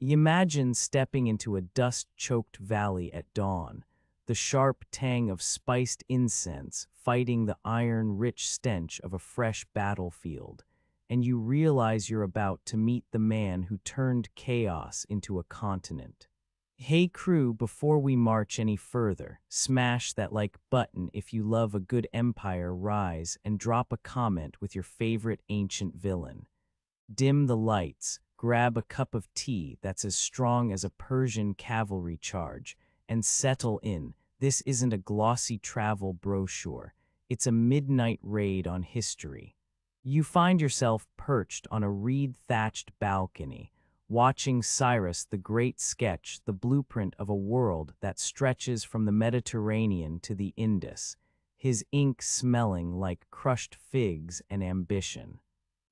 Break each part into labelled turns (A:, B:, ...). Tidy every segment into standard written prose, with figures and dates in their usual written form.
A: Imagine stepping into a dust-choked valley at dawn, the sharp tang of spiced incense fighting the iron-rich stench of a fresh battlefield, and you realize you're about to meet the man who turned chaos into a continent. Hey crew, before we march any further, smash that like button if you love a good empire rise and drop a comment with your favorite ancient villain. Dim the lights, grab a cup of tea that's as strong as a Persian cavalry charge, and settle in. This isn't a glossy travel brochure. It's a midnight raid on history. You find yourself perched on a reed-thatched balcony, watching Cyrus the Great sketch the blueprint of a world that stretches from the Mediterranean to the Indus, his ink smelling like crushed figs and ambition.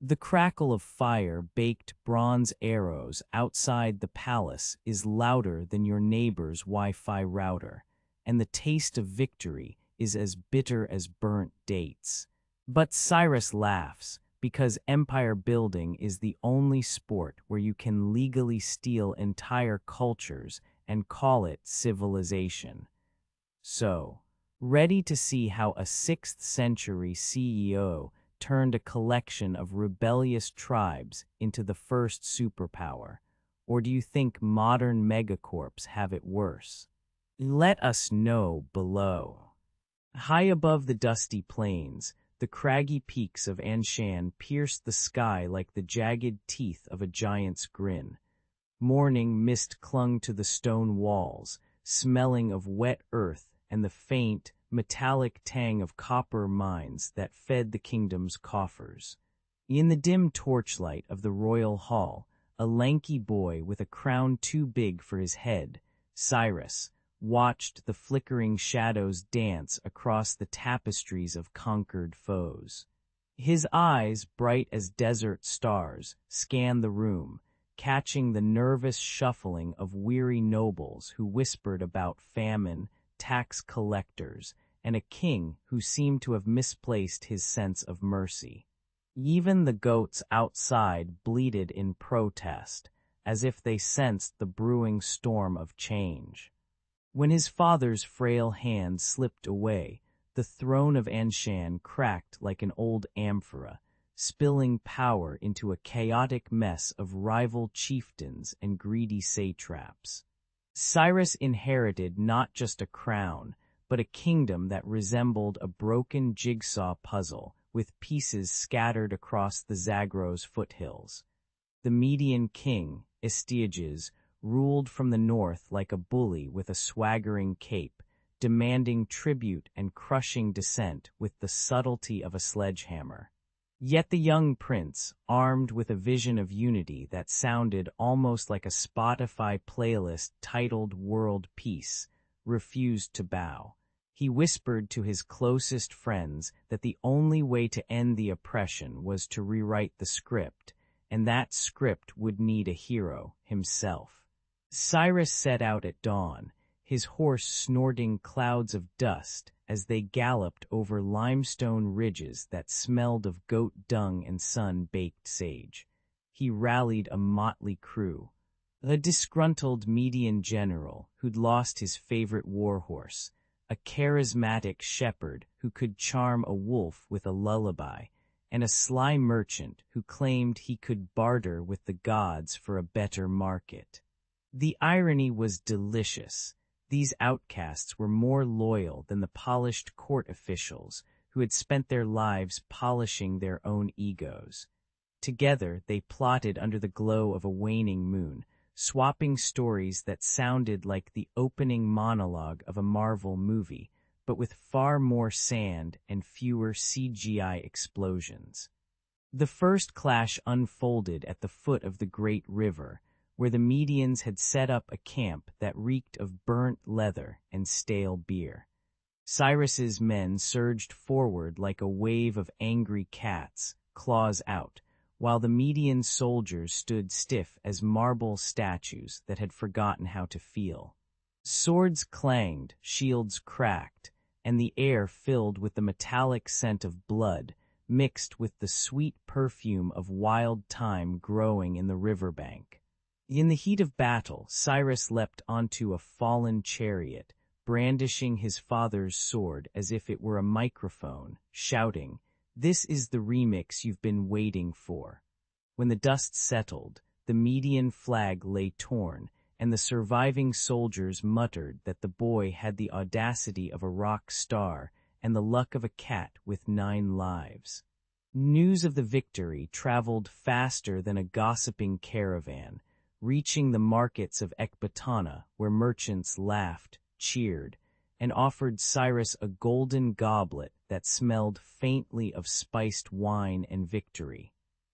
A: The crackle of fire-baked bronze arrows outside the palace is louder than your neighbor's Wi-Fi router, and the taste of victory is as bitter as burnt dates. But Cyrus laughs, because empire building is the only sport where you can legally steal entire cultures and call it civilization. So, ready to see how a 6th century CEO turned a collection of rebellious tribes into the first superpower? Or do you think modern megacorps have it worse? Let us know below. High above the dusty plains, the craggy peaks of Anshan pierced the sky like the jagged teeth of a giant's grin. Morning mist clung to the stone walls, smelling of wet earth and the faint, metallic tang of copper mines that fed the kingdom's coffers. In the dim torchlight of the royal hall, a lanky boy with a crown too big for his head, Cyrus, watched the flickering shadows dance across the tapestries of conquered foes. His eyes, bright as desert stars, scanned the room, catching the nervous shuffling of weary nobles who whispered about famine, tax collectors, and a king who seemed to have misplaced his sense of mercy. Even the goats outside bleated in protest, as if they sensed the brewing storm of change. When his father's frail hand slipped away, the throne of Anshan cracked like an old amphora, spilling power into a chaotic mess of rival chieftains and greedy satraps. Cyrus inherited not just a crown, but a kingdom that resembled a broken jigsaw puzzle with pieces scattered across the Zagros foothills. The Median king, Astyages, ruled from the north like a bully with a swaggering cape, demanding tribute and crushing dissent with the subtlety of a sledgehammer. Yet the young prince, armed with a vision of unity that sounded almost like a Spotify playlist titled World Peace, refused to bow. He whispered to his closest friends that the only way to end the oppression was to rewrite the script, and that script would need a hero, himself. Cyrus set out at dawn, his horse snorting clouds of dust as they galloped over limestone ridges that smelled of goat dung and sun-baked sage. He rallied a motley crew. A disgruntled Median general who'd lost his favorite warhorse, a charismatic shepherd who could charm a wolf with a lullaby, and a sly merchant who claimed he could barter with the gods for a better market. The irony was delicious. These outcasts were more loyal than the polished court officials who had spent their lives polishing their own egos. Together they plotted under the glow of a waning moon, swapping stories that sounded like the opening monologue of a Marvel movie, but with far more sand and fewer CGI explosions. The first clash unfolded at the foot of the great river, where the Medians had set up a camp that reeked of burnt leather and stale beer. Cyrus's men surged forward like a wave of angry cats, claws out, while the Median soldiers stood stiff as marble statues that had forgotten how to feel. Swords clanged, shields cracked, and the air filled with the metallic scent of blood, mixed with the sweet perfume of wild thyme growing in the riverbank. In the heat of battle, Cyrus leapt onto a fallen chariot, brandishing his father's sword as if it were a microphone, shouting, "This is the remix you've been waiting for." When the dust settled, the Median flag lay torn, and the surviving soldiers muttered that the boy had the audacity of a rock star and the luck of a cat with 9 lives. News of the victory traveled faster than a gossiping caravan, reaching the markets of Ecbatana, where merchants laughed, cheered, and offered Cyrus a golden goblet that smelled faintly of spiced wine and victory.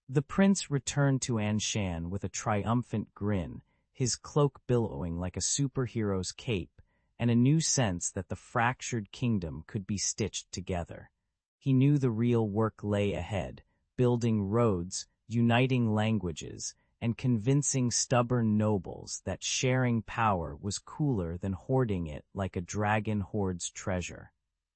A: The prince returned to Anshan with a triumphant grin, his cloak billowing like a superhero's cape, and a new sense that the fractured kingdom could be stitched together. He knew the real work lay ahead, building roads, uniting languages, and convincing stubborn nobles that sharing power was cooler than hoarding it like a dragon hoards treasure.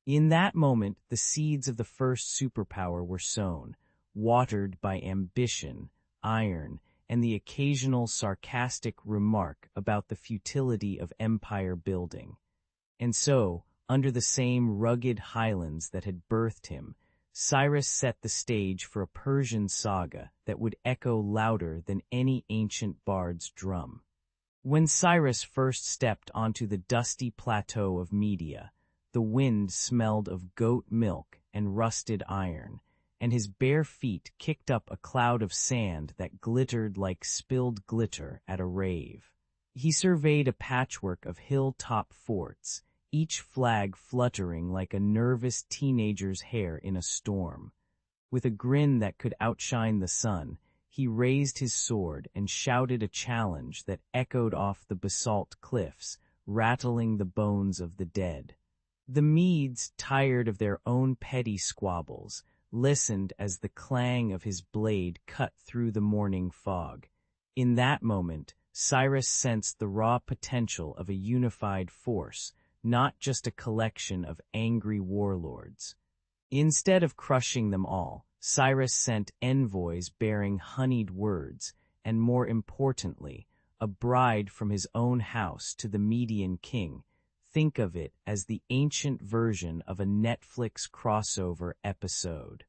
A: In that moment, the seeds of the first superpower were sown, watered by ambition, iron, and the occasional sarcastic remark about the futility of empire building. And so, under the same rugged highlands that had birthed him, Cyrus set the stage for a Persian saga that would echo louder than any ancient bard's drum. When Cyrus first stepped onto the dusty plateau of Media, the wind smelled of goat milk and rusted iron, and his bare feet kicked up a cloud of sand that glittered like spilled glitter at a rave. He surveyed a patchwork of hilltop forts, each flag fluttering like a nervous teenager's hair in a storm. With a grin that could outshine the sun, he raised his sword and shouted a challenge that echoed off the basalt cliffs, rattling the bones of the dead. The Medes, tired of their own petty squabbles, listened as the clang of his blade cut through the morning fog. In that moment, Cyrus sensed the raw potential of a unified force, not just a collection of angry warlords. Instead of crushing them all, Cyrus sent envoys bearing honeyed words, and more importantly, a bride from his own house to the Median king. Think of it as the ancient version of a Netflix crossover episode.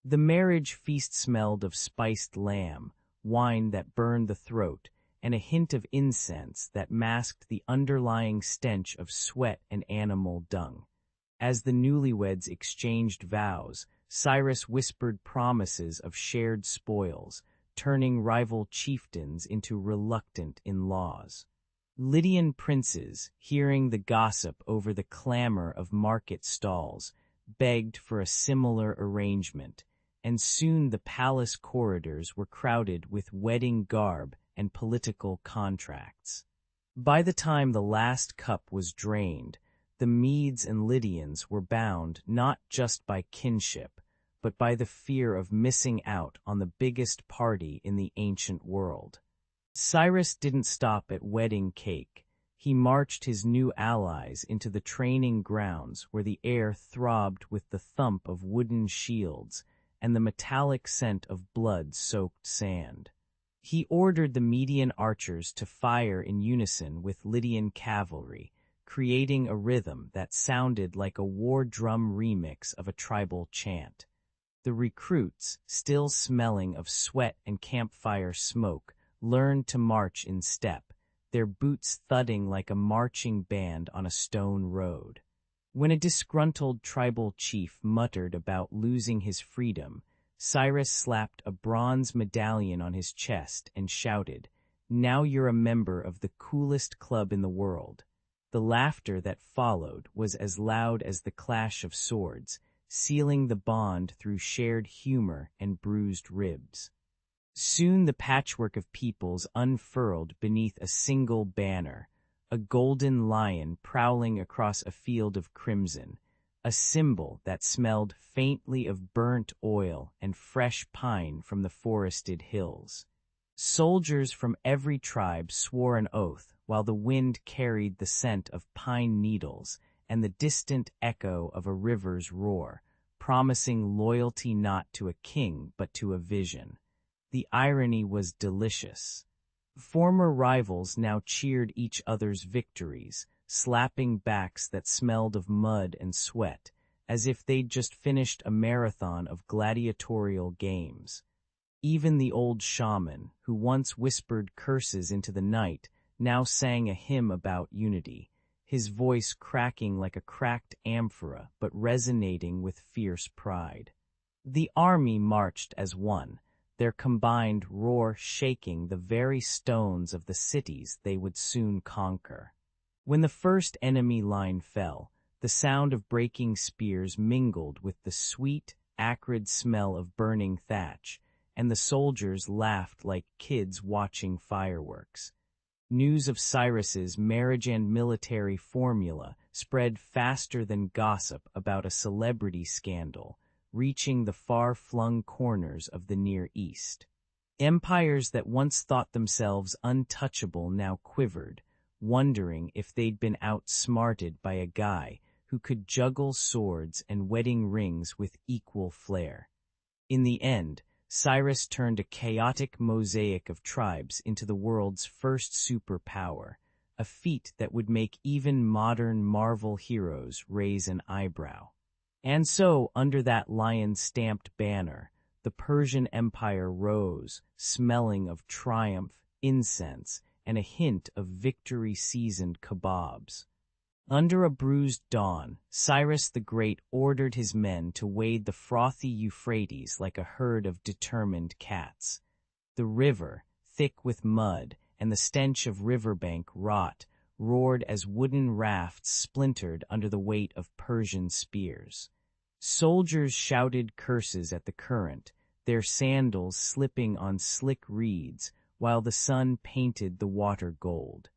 A: The marriage feast smelled of spiced lamb, wine that burned the throat, and a hint of incense that masked the underlying stench of sweat and animal dung. As the newlyweds exchanged vows, Cyrus whispered promises of shared spoils, turning rival chieftains into reluctant in-laws. Lydian princes, hearing the gossip over the clamor of market stalls, begged for a similar arrangement, and soon the palace corridors were crowded with wedding garb and political contracts. By the time the last cup was drained, the Medes and Lydians were bound not just by kinship, but by the fear of missing out on the biggest party in the ancient world. Cyrus didn't stop at wedding cake. He marched his new allies into the training grounds where the air throbbed with the thump of wooden shields and the metallic scent of blood-soaked sand. He ordered the Median archers to fire in unison with Lydian cavalry, creating a rhythm that sounded like a war drum remix of a tribal chant. The recruits, still smelling of sweat and campfire smoke, learned to march in step, their boots thudding like a marching band on a stone road. When a disgruntled tribal chief muttered about losing his freedom, Cyrus slapped a bronze medallion on his chest and shouted, "Now you're a member of the coolest club in the world." The laughter that followed was as loud as the clash of swords, sealing the bond through shared humor and bruised ribs. Soon the patchwork of peoples unfurled beneath a single banner, a golden lion prowling across a field of crimson, a symbol that smelled faintly of burnt oil and fresh pine from the forested hills. Soldiers from every tribe swore an oath, while the wind carried the scent of pine needles and the distant echo of a river's roar, promising loyalty not to a king but to a vision. The irony was delicious. Former rivals now cheered each other's victories, slapping backs that smelled of mud and sweat, as if they'd just finished a marathon of gladiatorial games. Even the old shaman, who once whispered curses into the night, now sang a hymn about unity, his voice cracking like a cracked amphora but resonating with fierce pride. The army marched as one, their combined roar shaking the very stones of the cities they would soon conquer. When the first enemy line fell, the sound of breaking spears mingled with the sweet, acrid smell of burning thatch, and the soldiers laughed like kids watching fireworks. News of Cyrus's marriage and military formula spread faster than gossip about a celebrity scandal, reaching the far-flung corners of the Near East. Empires that once thought themselves untouchable now quivered, wondering if they'd been outsmarted by a guy who could juggle swords and wedding rings with equal flair. In the end, Cyrus turned a chaotic mosaic of tribes into the world's first superpower, a feat that would make even modern Marvel heroes raise an eyebrow. And so, under that lion-stamped banner, the Persian Empire rose, smelling of triumph, incense, and a hint of victory-seasoned kebabs. Under a bruised dawn, Cyrus the Great ordered his men to wade the frothy Euphrates like a herd of determined cats. The river, thick with mud and the stench of riverbank rot, roared as wooden rafts splintered under the weight of Persian spears. Soldiers shouted curses at the current, their sandals slipping on slick reeds, while the sun painted the water gold.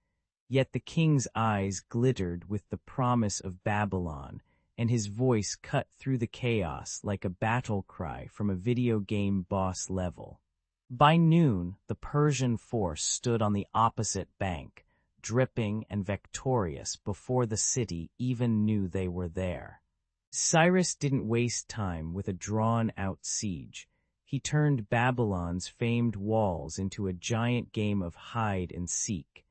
A: Yet the king's eyes glittered with the promise of Babylon, and his voice cut through the chaos like a battle cry from a video game boss level. By noon, the Persian force stood on the opposite bank, dripping and victorious before the city even knew they were there. Cyrus didn't waste time with a drawn-out siege. He turned Babylon's famed walls into a giant game of hide-and-seek.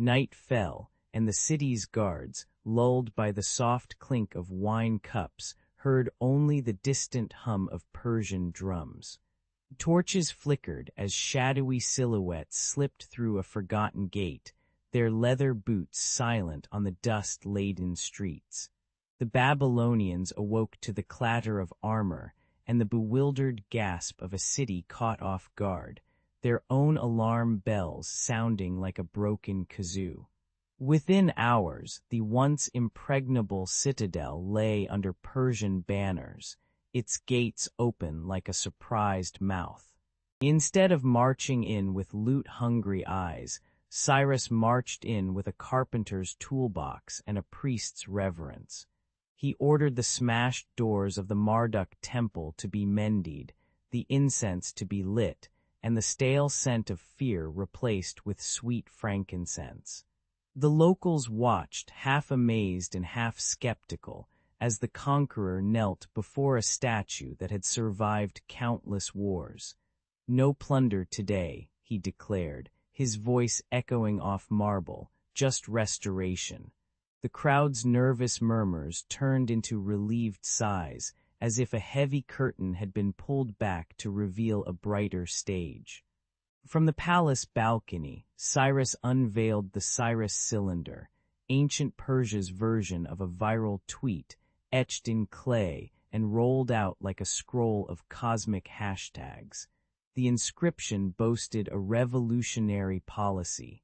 A: Night fell, and the city's guards, lulled by the soft clink of wine cups, heard only the distant hum of Persian drums. Torches flickered as shadowy silhouettes slipped through a forgotten gate, their leather boots silent on the dust-laden streets. The Babylonians awoke to the clatter of armor and the bewildered gasp of a city caught off guard, their own alarm bells sounding like a broken kazoo. Within hours, the once impregnable citadel lay under Persian banners, its gates open like a surprised mouth. Instead of marching in with loot-hungry eyes, Cyrus marched in with a carpenter's toolbox and a priest's reverence. He ordered the smashed doors of the Marduk temple to be mended, the incense to be lit, and the stale scent of fear replaced with sweet frankincense. The locals watched, half amazed and half skeptical, as the conqueror knelt before a statue that had survived countless wars. "No plunder today," he declared, his voice echoing off marble, "just restoration." The crowd's nervous murmurs turned into relieved sighs, as if a heavy curtain had been pulled back to reveal a brighter stage. From the palace balcony, Cyrus unveiled the Cyrus cylinder, ancient Persia's version of a viral tweet, etched in clay and rolled out like a scroll of cosmic hashtags. The inscription boasted a revolutionary policy.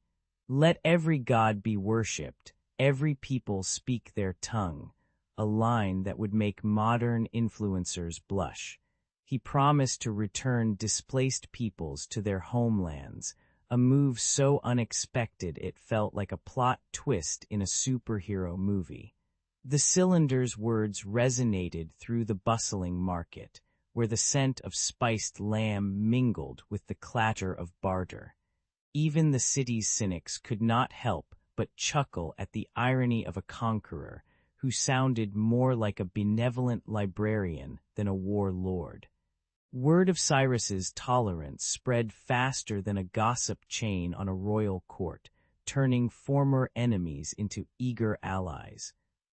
A: "Let every god be worshipped, every people speak their tongue," a line that would make modern influencers blush. He promised to return displaced peoples to their homelands, a move so unexpected it felt like a plot twist in a superhero movie. The cylinder's words resonated through the bustling market, where the scent of spiced lamb mingled with the clatter of barter. Even the city's cynics could not help but chuckle at the irony of a conqueror who sounded more like a benevolent librarian than a warlord. Word of Cyrus's tolerance spread faster than a gossip chain on a royal court, turning former enemies into eager allies.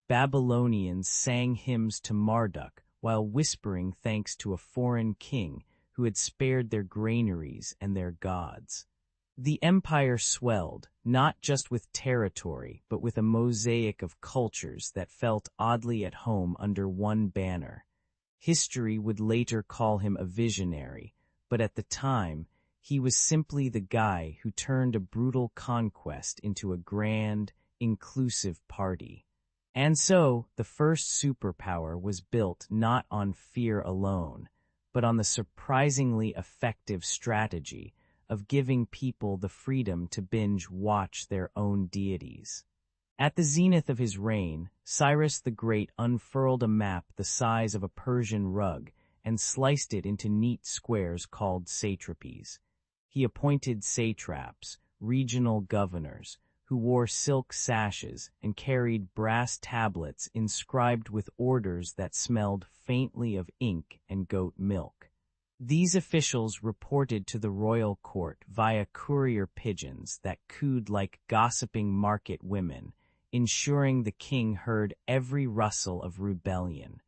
A: Babylonians sang hymns to Marduk while whispering thanks to a foreign king who had spared their granaries and their gods. The empire swelled, not just with territory, but with a mosaic of cultures that felt oddly at home under one banner. History would later call him a visionary, but at the time, he was simply the guy who turned a brutal conquest into a grand, inclusive party. And so, the first superpower was built not on fear alone, but on the surprisingly effective strategy of giving people the freedom to binge-watch their own deities. At the zenith of his reign, Cyrus the Great unfurled a map the size of a Persian rug and sliced it into neat squares called satrapies. He appointed satraps, regional governors, who wore silk sashes and carried brass tablets inscribed with orders that smelled faintly of ink and goat milk. These officials reported to the royal court via courier pigeons that cooed like gossiping market women, ensuring the king heard every rustle of rebellion.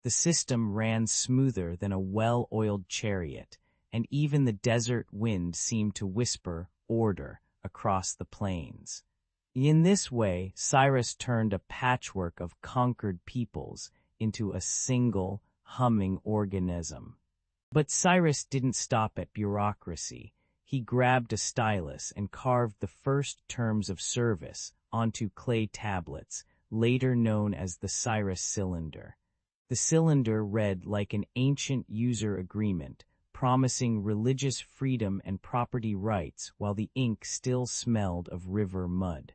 A: The system ran smoother than a well-oiled chariot, and even the desert wind seemed to whisper order across the plains. In this way, Cyrus turned a patchwork of conquered peoples into a single, humming organism. But Cyrus didn't stop at bureaucracy. He grabbed a stylus and carved the first terms of service onto clay tablets, later known as the Cyrus cylinder. The cylinder read like an ancient user agreement, promising religious freedom and property rights while the ink still smelled of river mud.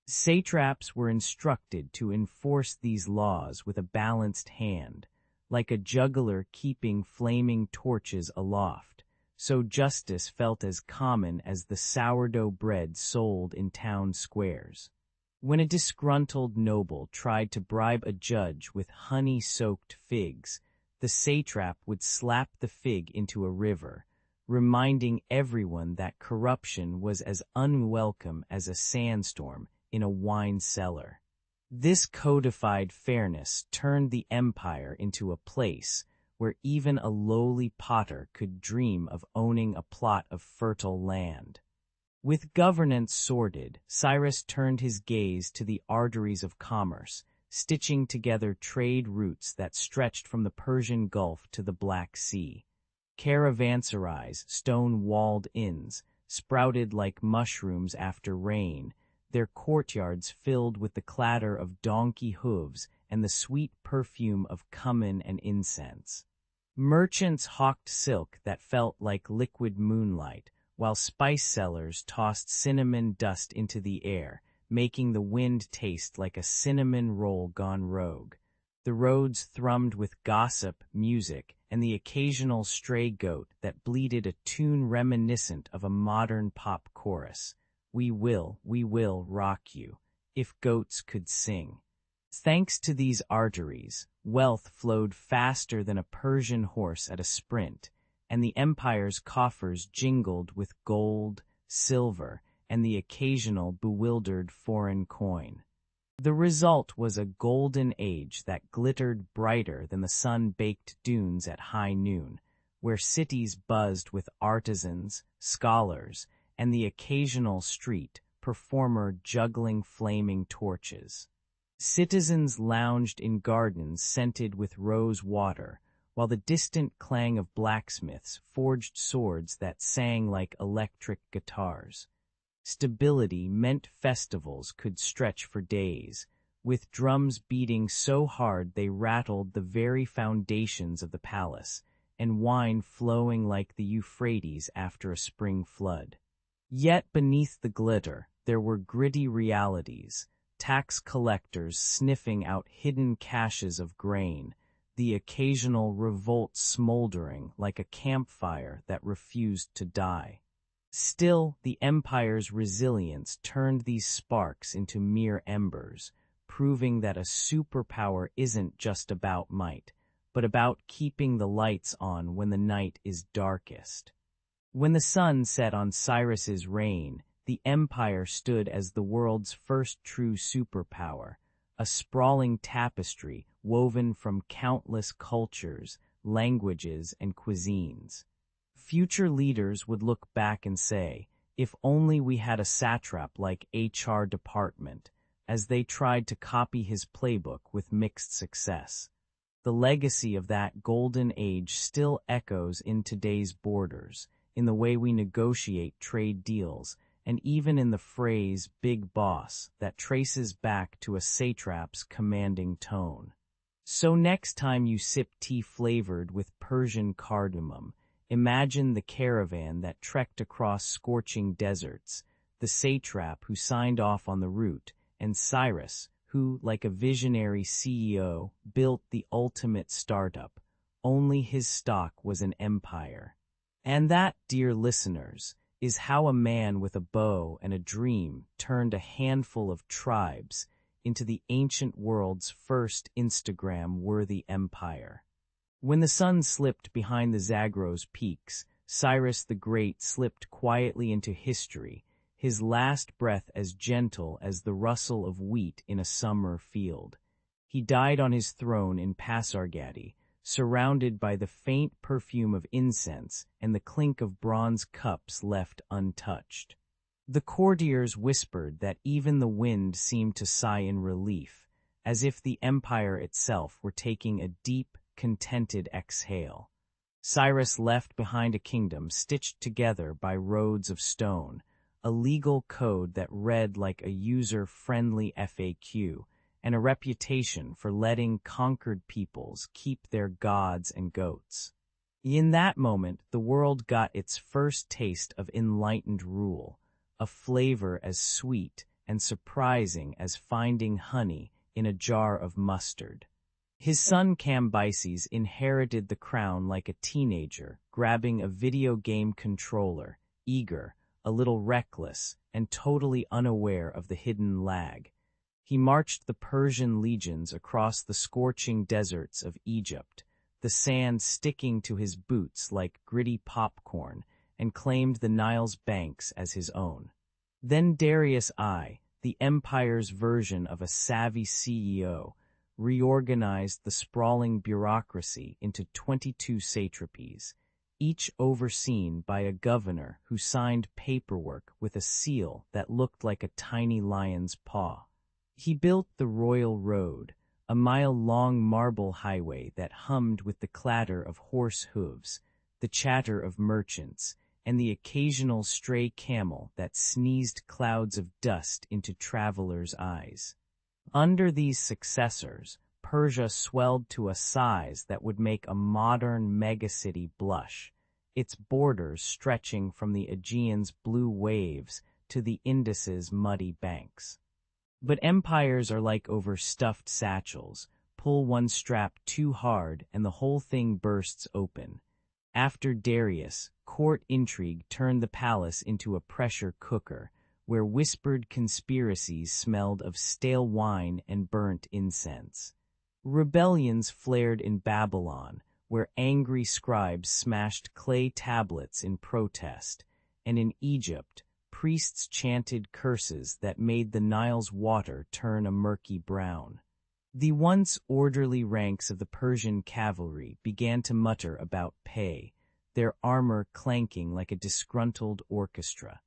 A: Satraps were instructed to enforce these laws with a balanced hand, like a juggler keeping flaming torches aloft, so justice felt as common as the sourdough bread sold in town squares. When a disgruntled noble tried to bribe a judge with honey-soaked figs, the satrap would slap the fig into a river, reminding everyone that corruption was as unwelcome as a sandstorm in a wine cellar. This codified fairness turned the empire into a place where even a lowly potter could dream of owning a plot of fertile land. With governance sorted, Cyrus turned his gaze to the arteries of commerce, stitching together trade routes that stretched from the Persian Gulf to the Black Sea. Caravanserais, stone-walled inns, sprouted like mushrooms after rain, their courtyards filled with the clatter of donkey hooves and the sweet perfume of cumin and incense. Merchants hawked silk that felt like liquid moonlight, while spice sellers tossed cinnamon dust into the air, making the wind taste like a cinnamon roll gone rogue. The roads thrummed with gossip, music, and the occasional stray goat that bleated a tune reminiscent of a modern pop chorus. We will rock you, if goats could sing. Thanks to these arteries, wealth flowed faster than a Persian horse at a sprint, and the empire's coffers jingled with gold, silver, and the occasional bewildered foreign coin. The result was a golden age that glittered brighter than the sun-baked dunes at high noon, where cities buzzed with artisans, scholars, and the occasional street performer juggling flaming torches. Citizens lounged in gardens scented with rose water, while the distant clang of blacksmiths forged swords that sang like electric guitars. Stability meant festivals could stretch for days, with drums beating so hard they rattled the very foundations of the palace, and wine flowing like the Euphrates after a spring flood. Yet beneath the glitter, there were gritty realities, tax collectors sniffing out hidden caches of grain, the occasional revolt smoldering like a campfire that refused to die. Still, the empire's resilience turned these sparks into mere embers, proving that a superpower isn't just about might, but about keeping the lights on when the night is darkest. When the sun set on Cyrus's reign, the empire stood as the world's first true superpower, a sprawling tapestry woven from countless cultures, languages, and cuisines. Future leaders would look back and say, if only we had a satrap like HR department, as they tried to copy his playbook with mixed success. The legacy of that golden age still echoes in today's borders, in the way we negotiate trade deals, and even in the phrase "big boss" that traces back to a satrap's commanding tone. So next time you sip tea flavored with Persian cardamom, imagine the caravan that trekked across scorching deserts, the satrap who signed off on the route, and Cyrus, who, like a visionary CEO, built the ultimate startup. Only his stock was an empire. And that, dear listeners, is how a man with a bow and a dream turned a handful of tribes into the ancient world's first Instagram-worthy empire. When the sun slipped behind the Zagros peaks, Cyrus the Great slipped quietly into history, his last breath as gentle as the rustle of wheat in a summer field. He died on his throne in Pasargadae, surrounded by the faint perfume of incense and the clink of bronze cups left untouched. The courtiers whispered that even the wind seemed to sigh in relief, as if the empire itself were taking a deep, contented exhale. Cyrus left behind a kingdom stitched together by roads of stone, a legal code that read like a user-friendly FAQ, and a reputation for letting conquered peoples keep their gods and goats. In that moment, the world got its first taste of enlightened rule, a flavor as sweet and surprising as finding honey in a jar of mustard. His son Cambyses inherited the crown like a teenager, grabbing a video game controller, eager, a little reckless, and totally unaware of the hidden lag. He marched the Persian legions across the scorching deserts of Egypt, the sand sticking to his boots like gritty popcorn, and claimed the Nile's banks as his own. Then Darius I, the empire's version of a savvy CEO, reorganized the sprawling bureaucracy into 22 satrapies, each overseen by a governor who signed paperwork with a seal that looked like a tiny lion's paw. He built the Royal Road, a mile-long marble highway that hummed with the clatter of horse hooves, the chatter of merchants, and the occasional stray camel that sneezed clouds of dust into travelers' eyes. Under these successors, Persia swelled to a size that would make a modern megacity blush, its borders stretching from the Aegean's blue waves to the Indus's muddy banks. But empires are like overstuffed satchels. Pull one strap too hard and the whole thing bursts open. After Darius, court intrigue turned the palace into a pressure cooker, where whispered conspiracies smelled of stale wine and burnt incense. Rebellions flared in Babylon, where angry scribes smashed clay tablets in protest, and in Egypt, priests chanted curses that made the Nile's water turn a murky brown. The once orderly ranks of the Persian cavalry began to mutter about pay, their armor clanking like a disgruntled orchestra.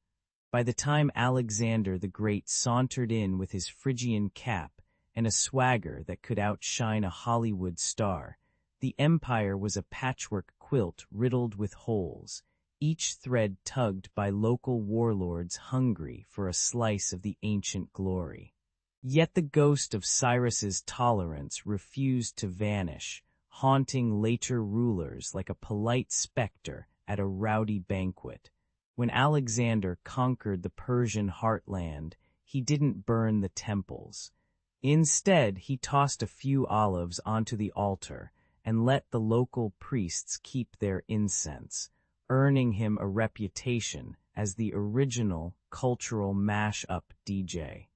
A: By the time Alexander the Great sauntered in with his Phrygian cap and a swagger that could outshine a Hollywood star, the empire was a patchwork quilt riddled with holes, each thread tugged by local warlords hungry for a slice of the ancient glory. Yet the ghost of Cyrus's tolerance refused to vanish, haunting later rulers like a polite specter at a rowdy banquet. When Alexander conquered the Persian heartland, he didn't burn the temples. Instead, he tossed a few olives onto the altar and let the local priests keep their incense, earning him a reputation as the original cultural mash-up DJ.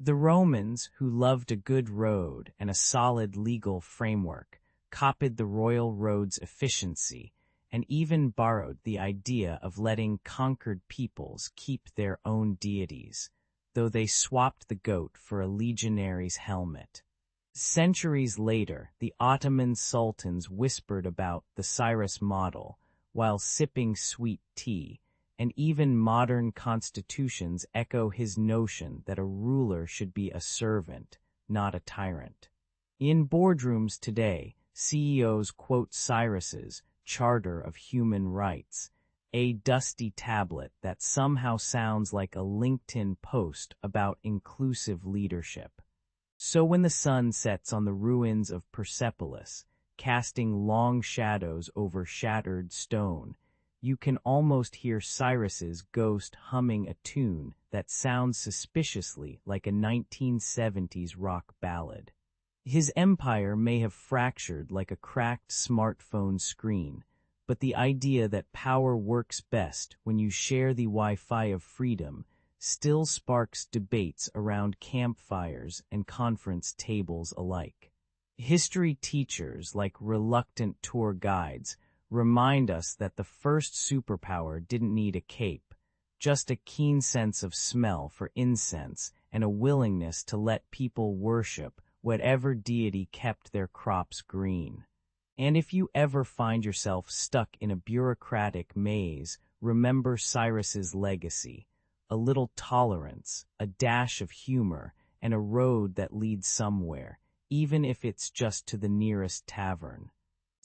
A: The Romans, who loved a good road and a solid legal framework, copied the royal road's efficiency, and even borrowed the idea of letting conquered peoples keep their own deities, though they swapped the goat for a legionary's helmet. Centuries later, the Ottoman sultans whispered about the Cyrus model while sipping sweet tea, and even modern constitutions echo his notion that a ruler should be a servant, not a tyrant. In boardrooms today, CEOs quote Cyrus's Charter of Human Rights, a dusty tablet that somehow sounds like a LinkedIn post about inclusive leadership. So when the sun sets on the ruins of Persepolis, casting long shadows over shattered stone, you can almost hear Cyrus's ghost humming a tune that sounds suspiciously like a 1970s rock ballad. His empire may have fractured like a cracked smartphone screen, but the idea that power works best when you share the Wi-Fi of freedom still sparks debates around campfires and conference tables alike. History teachers, like reluctant tour guides, remind us that the first superpower didn't need a cape, just a keen sense of smell for incense and a willingness to let people worship whatever deity kept their crops green. And if you ever find yourself stuck in a bureaucratic maze, remember Cyrus's legacy: a little tolerance, a dash of humor, and a road that leads somewhere, even if it's just to the nearest tavern.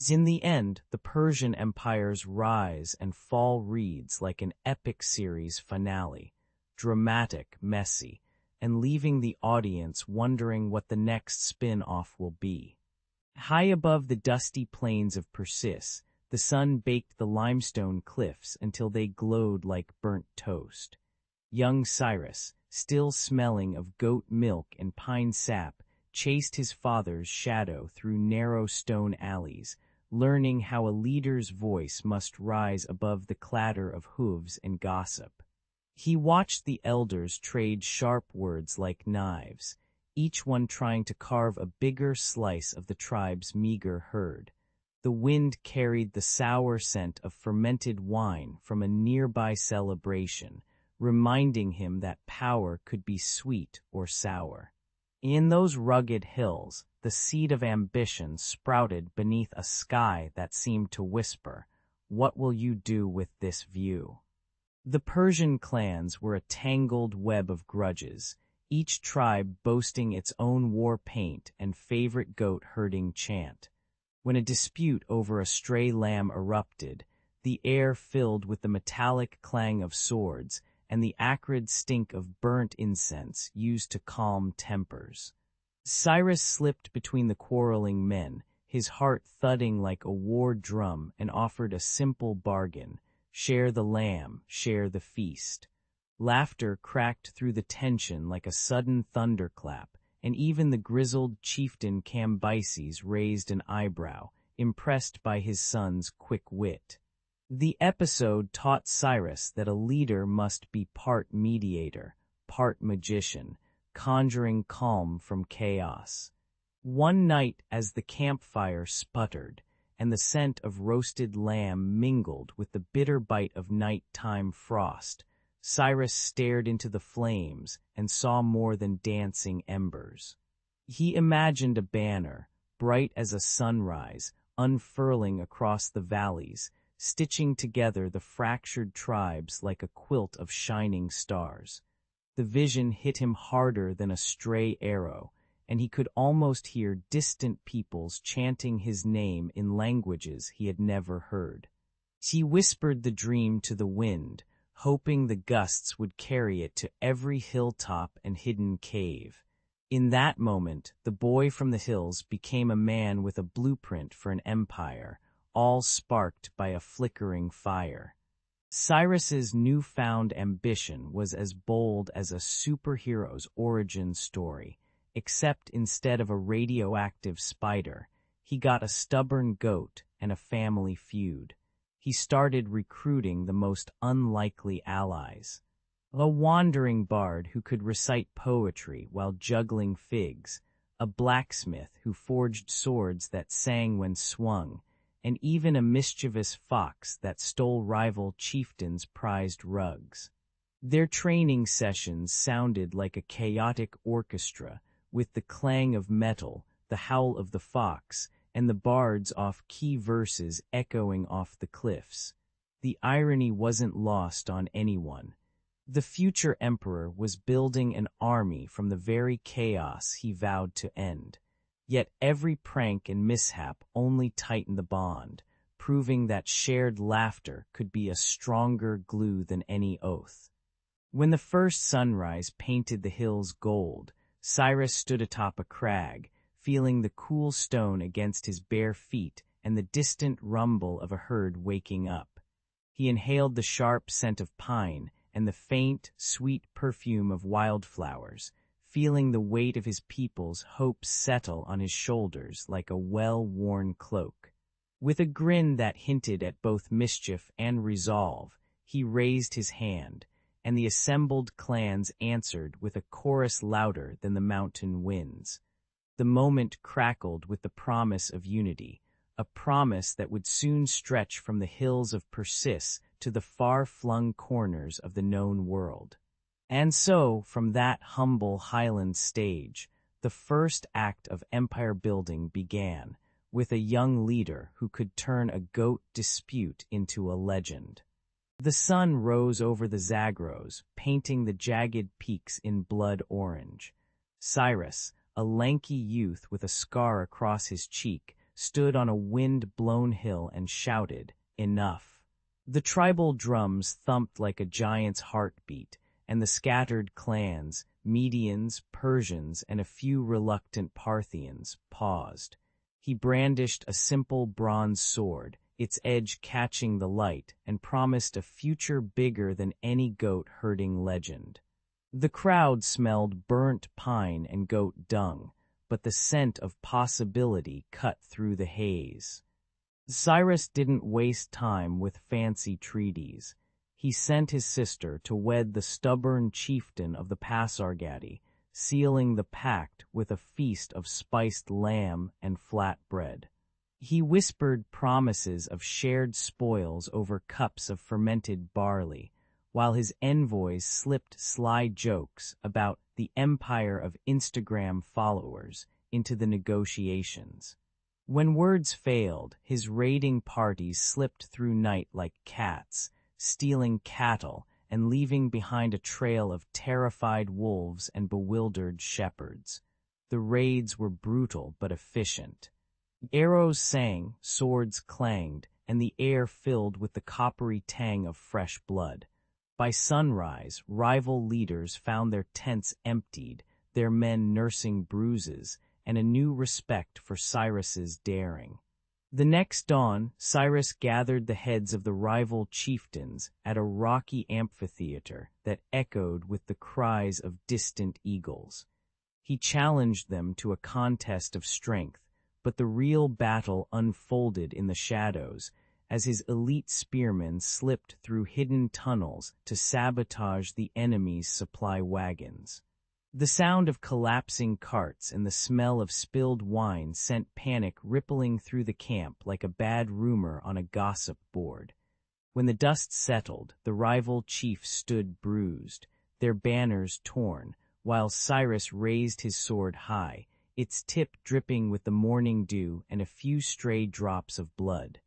A: In the end, the Persian Empire's rise and fall reads like an epic series finale, dramatic, messy, and leaving the audience wondering what the next spin-off will be. High above the dusty plains of Persis, the sun baked the limestone cliffs until they glowed like burnt toast. Young Cyrus, still smelling of goat milk and pine sap, chased his father's shadow through narrow stone alleys, learning how a leader's voice must rise above the clatter of hooves and gossip. He watched the elders trade sharp words like knives, each one trying to carve a bigger slice of the tribe's meager herd. The wind carried the sour scent of fermented wine from a nearby celebration, reminding him that power could be sweet or sour. In those rugged hills, the seed of ambition sprouted beneath a sky that seemed to whisper, "What will you do with this view?" The Persian clans were a tangled web of grudges, each tribe boasting its own war paint and favorite goat-herding chant. When a dispute over a stray lamb erupted, the air filled with the metallic clang of swords and the acrid stink of burnt incense used to calm tempers. Cyrus slipped between the quarreling men, his heart thudding like a war drum, and offered a simple bargain: share the lamb, share the feast. Laughter cracked through the tension like a sudden thunderclap, and even the grizzled chieftain Cambyses raised an eyebrow, impressed by his son's quick wit. The episode taught Cyrus that a leader must be part mediator, part magician, conjuring calm from chaos. One night, as the campfire sputtered, and the scent of roasted lamb mingled with the bitter bite of nighttime frost, Cyrus stared into the flames and saw more than dancing embers. He imagined a banner, bright as a sunrise, unfurling across the valleys, stitching together the fractured tribes like a quilt of shining stars. The vision hit him harder than a stray arrow, and he could almost hear distant peoples chanting his name in languages he had never heard. He whispered the dream to the wind, hoping the gusts would carry it to every hilltop and hidden cave. In that moment, the boy from the hills became a man with a blueprint for an empire, all sparked by a flickering fire. Cyrus's newfound ambition was as bold as a superhero's origin story, except instead of a radioactive spider, he got a stubborn goat and a family feud. He started recruiting the most unlikely allies. A wandering bard who could recite poetry while juggling figs, a blacksmith who forged swords that sang when swung, and even a mischievous fox that stole rival chieftains' prized rugs. Their training sessions sounded like a chaotic orchestra, with the clang of metal, the howl of the fox, and the bard's off-key verses echoing off the cliffs. The irony wasn't lost on anyone. The future emperor was building an army from the very chaos he vowed to end. Yet every prank and mishap only tightened the bond, proving that shared laughter could be a stronger glue than any oath. When the first sunrise painted the hills gold, Cyrus stood atop a crag, feeling the cool stone against his bare feet and the distant rumble of a herd waking up. He inhaled the sharp scent of pine and the faint, sweet perfume of wildflowers, feeling the weight of his people's hopes settle on his shoulders like a well-worn cloak. With a grin that hinted at both mischief and resolve, he raised his hand, and the assembled clans answered with a chorus louder than the mountain winds. The moment crackled with the promise of unity, a promise that would soon stretch from the hills of Persia to the far-flung corners of the known world. And so, from that humble highland stage, the first act of empire building began, with a young leader who could turn a goat dispute into a legend. The sun rose over the Zagros, painting the jagged peaks in blood orange. Cyrus, a lanky youth with a scar across his cheek, stood on a wind-blown hill and shouted, "Enough!" The tribal drums thumped like a giant's heartbeat, and the scattered clans, Medians, Persians, and a few reluctant Parthians, paused. He brandished a simple bronze sword, its edge catching the light, and promised a future bigger than any goat-herding legend. The crowd smelled burnt pine and goat dung, but the scent of possibility cut through the haze. Cyrus didn't waste time with fancy treaties. He sent his sister to wed the stubborn chieftain of the Pasargadae, sealing the pact with a feast of spiced lamb and flatbread. He whispered promises of shared spoils over cups of fermented barley, while his envoys slipped sly jokes about the empire of Instagram followers into the negotiations. When words failed, his raiding parties slipped through night like cats, stealing cattle and leaving behind a trail of terrified wolves and bewildered shepherds. The raids were brutal but efficient. Arrows sang, swords clanged, and the air filled with the coppery tang of fresh blood. By sunrise, rival leaders found their tents emptied, their men nursing bruises, and a new respect for Cyrus's daring. The next dawn, Cyrus gathered the heads of the rival chieftains at a rocky amphitheater that echoed with the cries of distant eagles. He challenged them to a contest of strength, but the real battle unfolded in the shadows, as his elite spearmen slipped through hidden tunnels to sabotage the enemy's supply wagons. The sound of collapsing carts and the smell of spilled wine sent panic rippling through the camp like a bad rumor on a gossip board. When the dust settled, the rival chiefs stood bruised, their banners torn, while Cyrus raised his sword high, its tip dripping with the morning dew and a few stray drops of blood.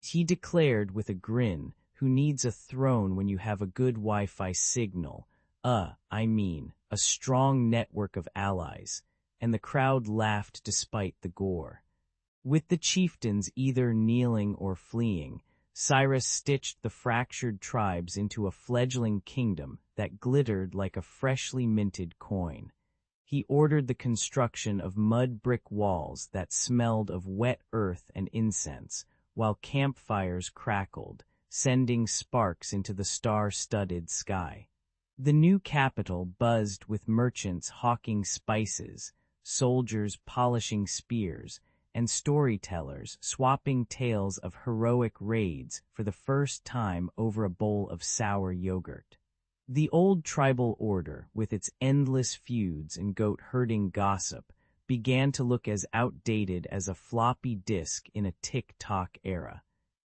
A: He declared with a grin, "Who needs a throne when you have a good Wi-Fi signal? A strong network of allies," and the crowd laughed despite the gore. With the chieftains either kneeling or fleeing, Cyrus stitched the fractured tribes into a fledgling kingdom that glittered like a freshly minted coin. He ordered the construction of mud brick walls that smelled of wet earth and incense, while campfires crackled, sending sparks into the star-studded sky. The new capital buzzed with merchants hawking spices, soldiers polishing spears, and storytellers swapping tales of heroic raids for the first time over a bowl of sour yogurt. The old tribal order, with its endless feuds and goat-herding gossip, began to look as outdated as a floppy disk in a tick-tock era.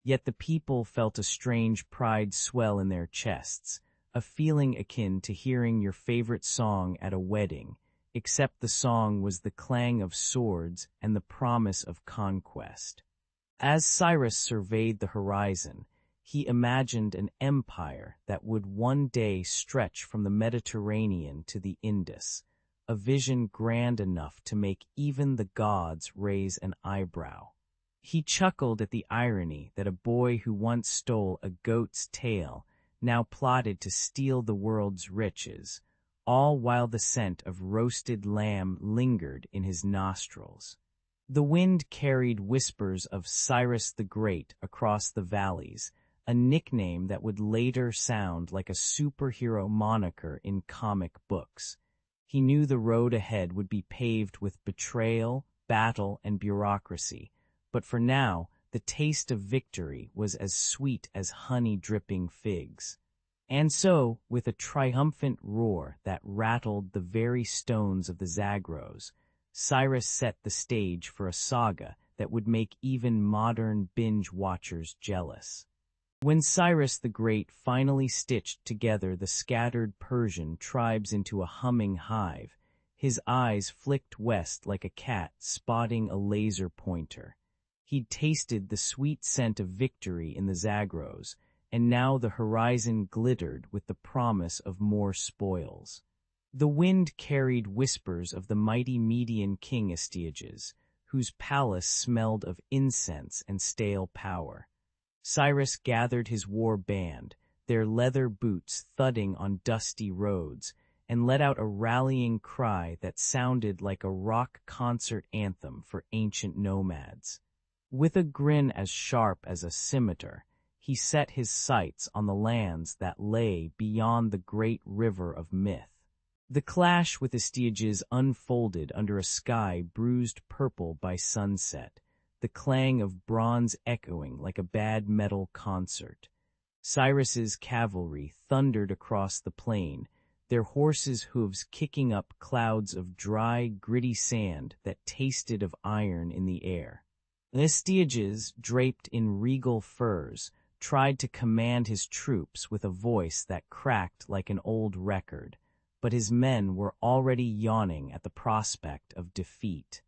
A: Yet the people felt a strange pride swell in their chests, a feeling akin to hearing your favorite song at a wedding, except the song was the clang of swords and the promise of conquest. As Cyrus surveyed the horizon, he imagined an empire that would one day stretch from the Mediterranean to the Indus, a vision grand enough to make even the gods raise an eyebrow. He chuckled at the irony that a boy who once stole a goat's tail now plotted to steal the world's riches, all while the scent of roasted lamb lingered in his nostrils. The wind carried whispers of Cyrus the Great across the valleys, a nickname that would later sound like a superhero moniker in comic books. He knew the road ahead would be paved with betrayal, battle, and bureaucracy, but for now, the taste of victory was as sweet as honey-dripping figs. And so, with a triumphant roar that rattled the very stones of the Zagros, Cyrus set the stage for a saga that would make even modern binge-watchers jealous. When Cyrus the Great finally stitched together the scattered Persian tribes into a humming hive, his eyes flicked west like a cat spotting a laser pointer. He'd tasted the sweet scent of victory in the Zagros, and now the horizon glittered with the promise of more spoils. The wind carried whispers of the mighty Median king Astyages, whose palace smelled of incense and stale power. Cyrus gathered his war band, their leather boots thudding on dusty roads, and let out a rallying cry that sounded like a rock concert anthem for ancient nomads. With a grin as sharp as a scimitar, he set his sights on the lands that lay beyond the great river of myth. The clash with Astyages unfolded under a sky bruised purple by sunset, the clang of bronze echoing like a bad metal concert. Cyrus's cavalry thundered across the plain, their horses' hooves kicking up clouds of dry, gritty sand that tasted of iron in the air. Astyages, draped in regal furs, tried to command his troops with a voice that cracked like an old record, but his men were already yawning at the prospect of defeat.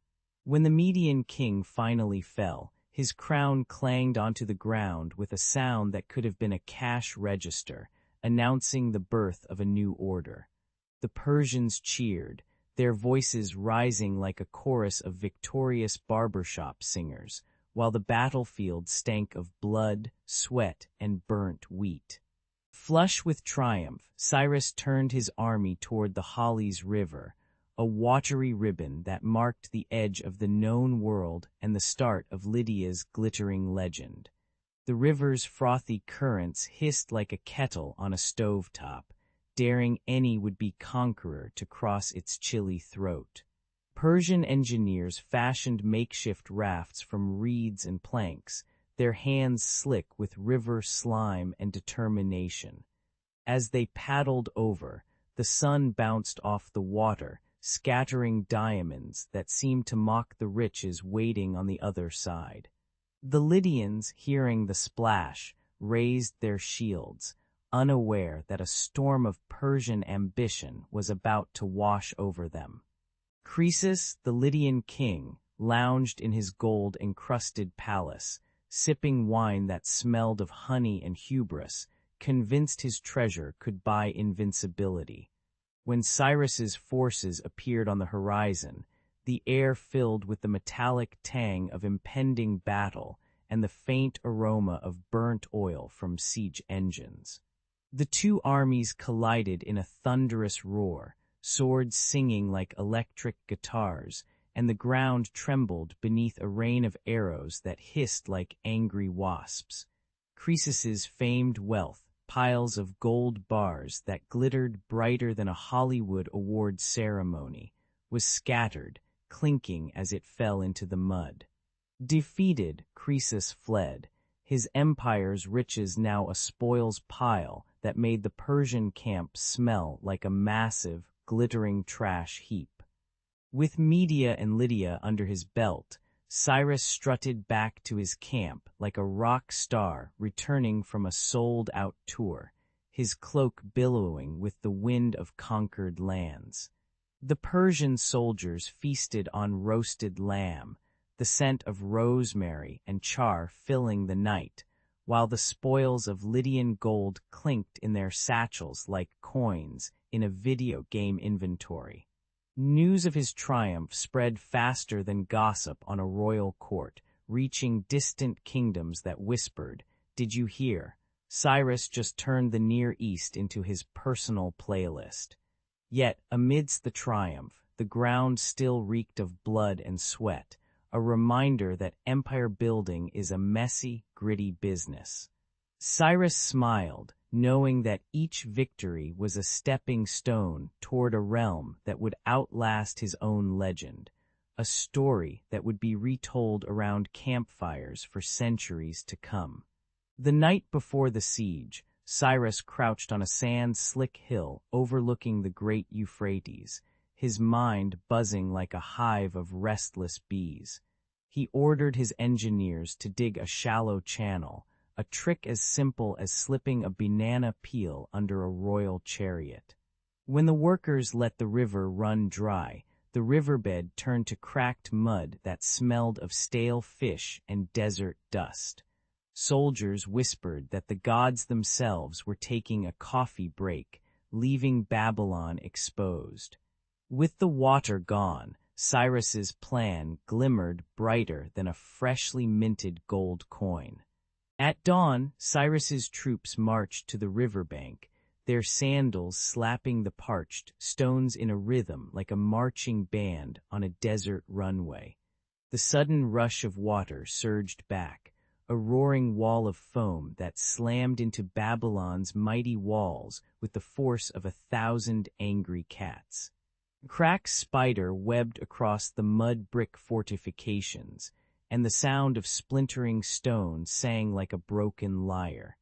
A: When the Median king finally fell, his crown clanged onto the ground with a sound that could have been a cash register, announcing the birth of a new order. The Persians cheered, their voices rising like a chorus of victorious barbershop singers, while the battlefield stank of blood, sweat, and burnt wheat. Flush with triumph, Cyrus turned his army toward the Halys River, a watery ribbon that marked the edge of the known world and the start of Lydia's glittering legend. The river's frothy currents hissed like a kettle on a stovetop, daring any would-be conqueror to cross its chilly throat. Persian engineers fashioned makeshift rafts from reeds and planks, their hands slick with river slime and determination. As they paddled over, the sun bounced off the water, scattering diamonds that seemed to mock the riches waiting on the other side. The Lydians, hearing the splash, raised their shields, unaware that a storm of Persian ambition was about to wash over them. Croesus, the Lydian king, lounged in his gold-encrusted palace, sipping wine that smelled of honey and hubris, convinced his treasure could buy invincibility. When Cyrus's forces appeared on the horizon, the air filled with the metallic tang of impending battle and the faint aroma of burnt oil from siege engines. The two armies collided in a thunderous roar, swords singing like electric guitars, and the ground trembled beneath a rain of arrows that hissed like angry wasps. Croesus's famed wealth, piles of gold bars that glittered brighter than a Hollywood award ceremony, was scattered, clinking as it fell into the mud. Defeated, Croesus fled, his empire's riches now a spoils pile that made the Persian camp smell like a massive, glittering trash heap. With Media and Lydia under his belt, Cyrus strutted back to his camp like a rock star returning from a sold-out tour, his cloak billowing with the wind of conquered lands. The Persian soldiers feasted on roasted lamb, the scent of rosemary and char filling the night, while the spoils of Lydian gold clinked in their satchels like coins in a video game inventory. News of his triumph spread faster than gossip on a royal court, reaching distant kingdoms that whispered, "Did you hear? Cyrus just turned the Near East into his personal playlist." Yet, amidst the triumph, the ground still reeked of blood and sweat, a reminder that empire building is a messy, gritty business. Cyrus smiled, knowing that each victory was a stepping stone toward a realm that would outlast his own legend, a story that would be retold around campfires for centuries to come. The night before the siege, Cyrus crouched on a sand-slick hill overlooking the great Euphrates, his mind buzzing like a hive of restless bees. He ordered his engineers to dig a shallow channel, a trick as simple as slipping a banana peel under a royal chariot. When the workers let the river run dry, the riverbed turned to cracked mud that smelled of stale fish and desert dust. Soldiers whispered that the gods themselves were taking a coffee break, leaving Babylon exposed. With the water gone, Cyrus's plan glimmered brighter than a freshly minted gold coin. At dawn, Cyrus's troops marched to the riverbank, their sandals slapping the parched stones in a rhythm like a marching band on a desert runway. The sudden rush of water surged back, a roaring wall of foam that slammed into Babylon's mighty walls with the force of 1,000 angry cats. Cracks spider webbed across the mud brick fortifications, and the sound of splintering stone sang like a broken lyre.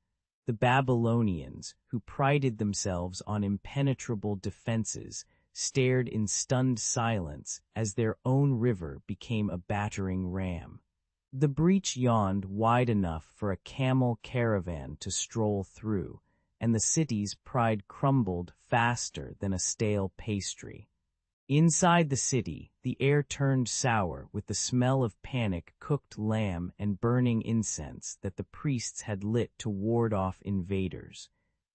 A: The Babylonians, who prided themselves on impenetrable defenses, stared in stunned silence as their own river became a battering ram. The breach yawned wide enough for a camel caravan to stroll through, and the city's pride crumbled faster than a stale pastry. Inside the city, the air turned sour with the smell of panic-cooked lamb and burning incense that the priests had lit to ward off invaders.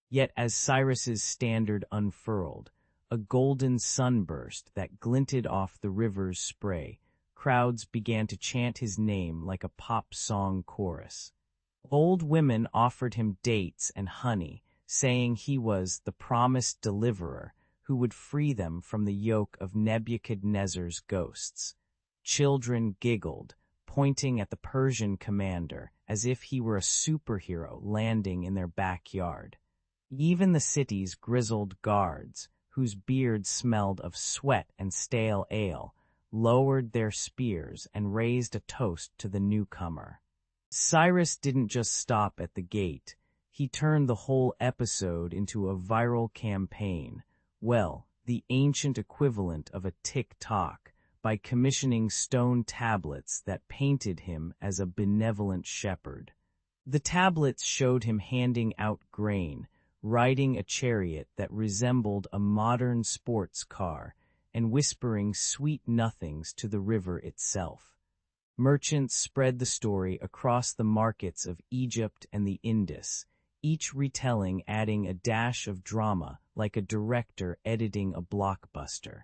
A: Yet as Cyrus's standard unfurled, a golden sunburst that glinted off the river's spray, crowds began to chant his name like a pop song chorus. Old women offered him dates and honey, saying he was the promised deliverer who would free them from the yoke of Nebuchadnezzar's ghosts. Children giggled, pointing at the Persian commander as if he were a superhero landing in their backyard. Even the city's grizzled guards, whose beards smelled of sweat and stale ale, lowered their spears and raised a toast to the newcomer. Cyrus didn't just stop at the gate. He turned the whole episode into a viral campaign, the ancient equivalent of a TikTok, by commissioning stone tablets that painted him as a benevolent shepherd. The tablets showed him handing out grain, riding a chariot that resembled a modern sports car, and whispering sweet nothings to the river itself. Merchants spread the story across the markets of Egypt and the Indus, each retelling adding a dash of drama like a director editing a blockbuster.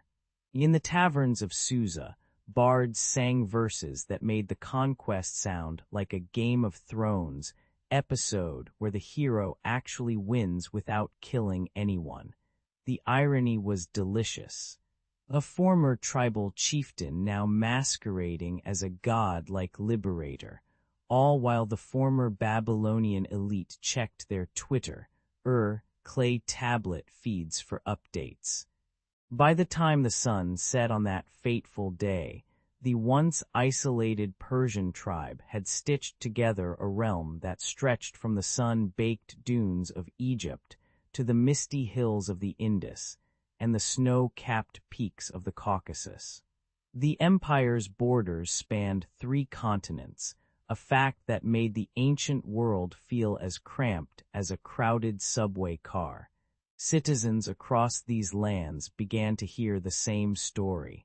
A: In the taverns of Susa, bards sang verses that made the conquest sound like a Game of Thrones episode where the hero actually wins without killing anyone. The irony was delicious. A former tribal chieftain now masquerading as a god-like liberator, all while the former Babylonian elite checked their Twitter, clay tablet feeds for updates. By the time the sun set on that fateful day, the once isolated Persian tribe had stitched together a realm that stretched from the sun-baked dunes of Egypt to the misty hills of the Indus and the snow-capped peaks of the Caucasus. The empire's borders spanned 3 continents, a fact that made the ancient world feel as cramped as a crowded subway car. Citizens across these lands began to hear the same story.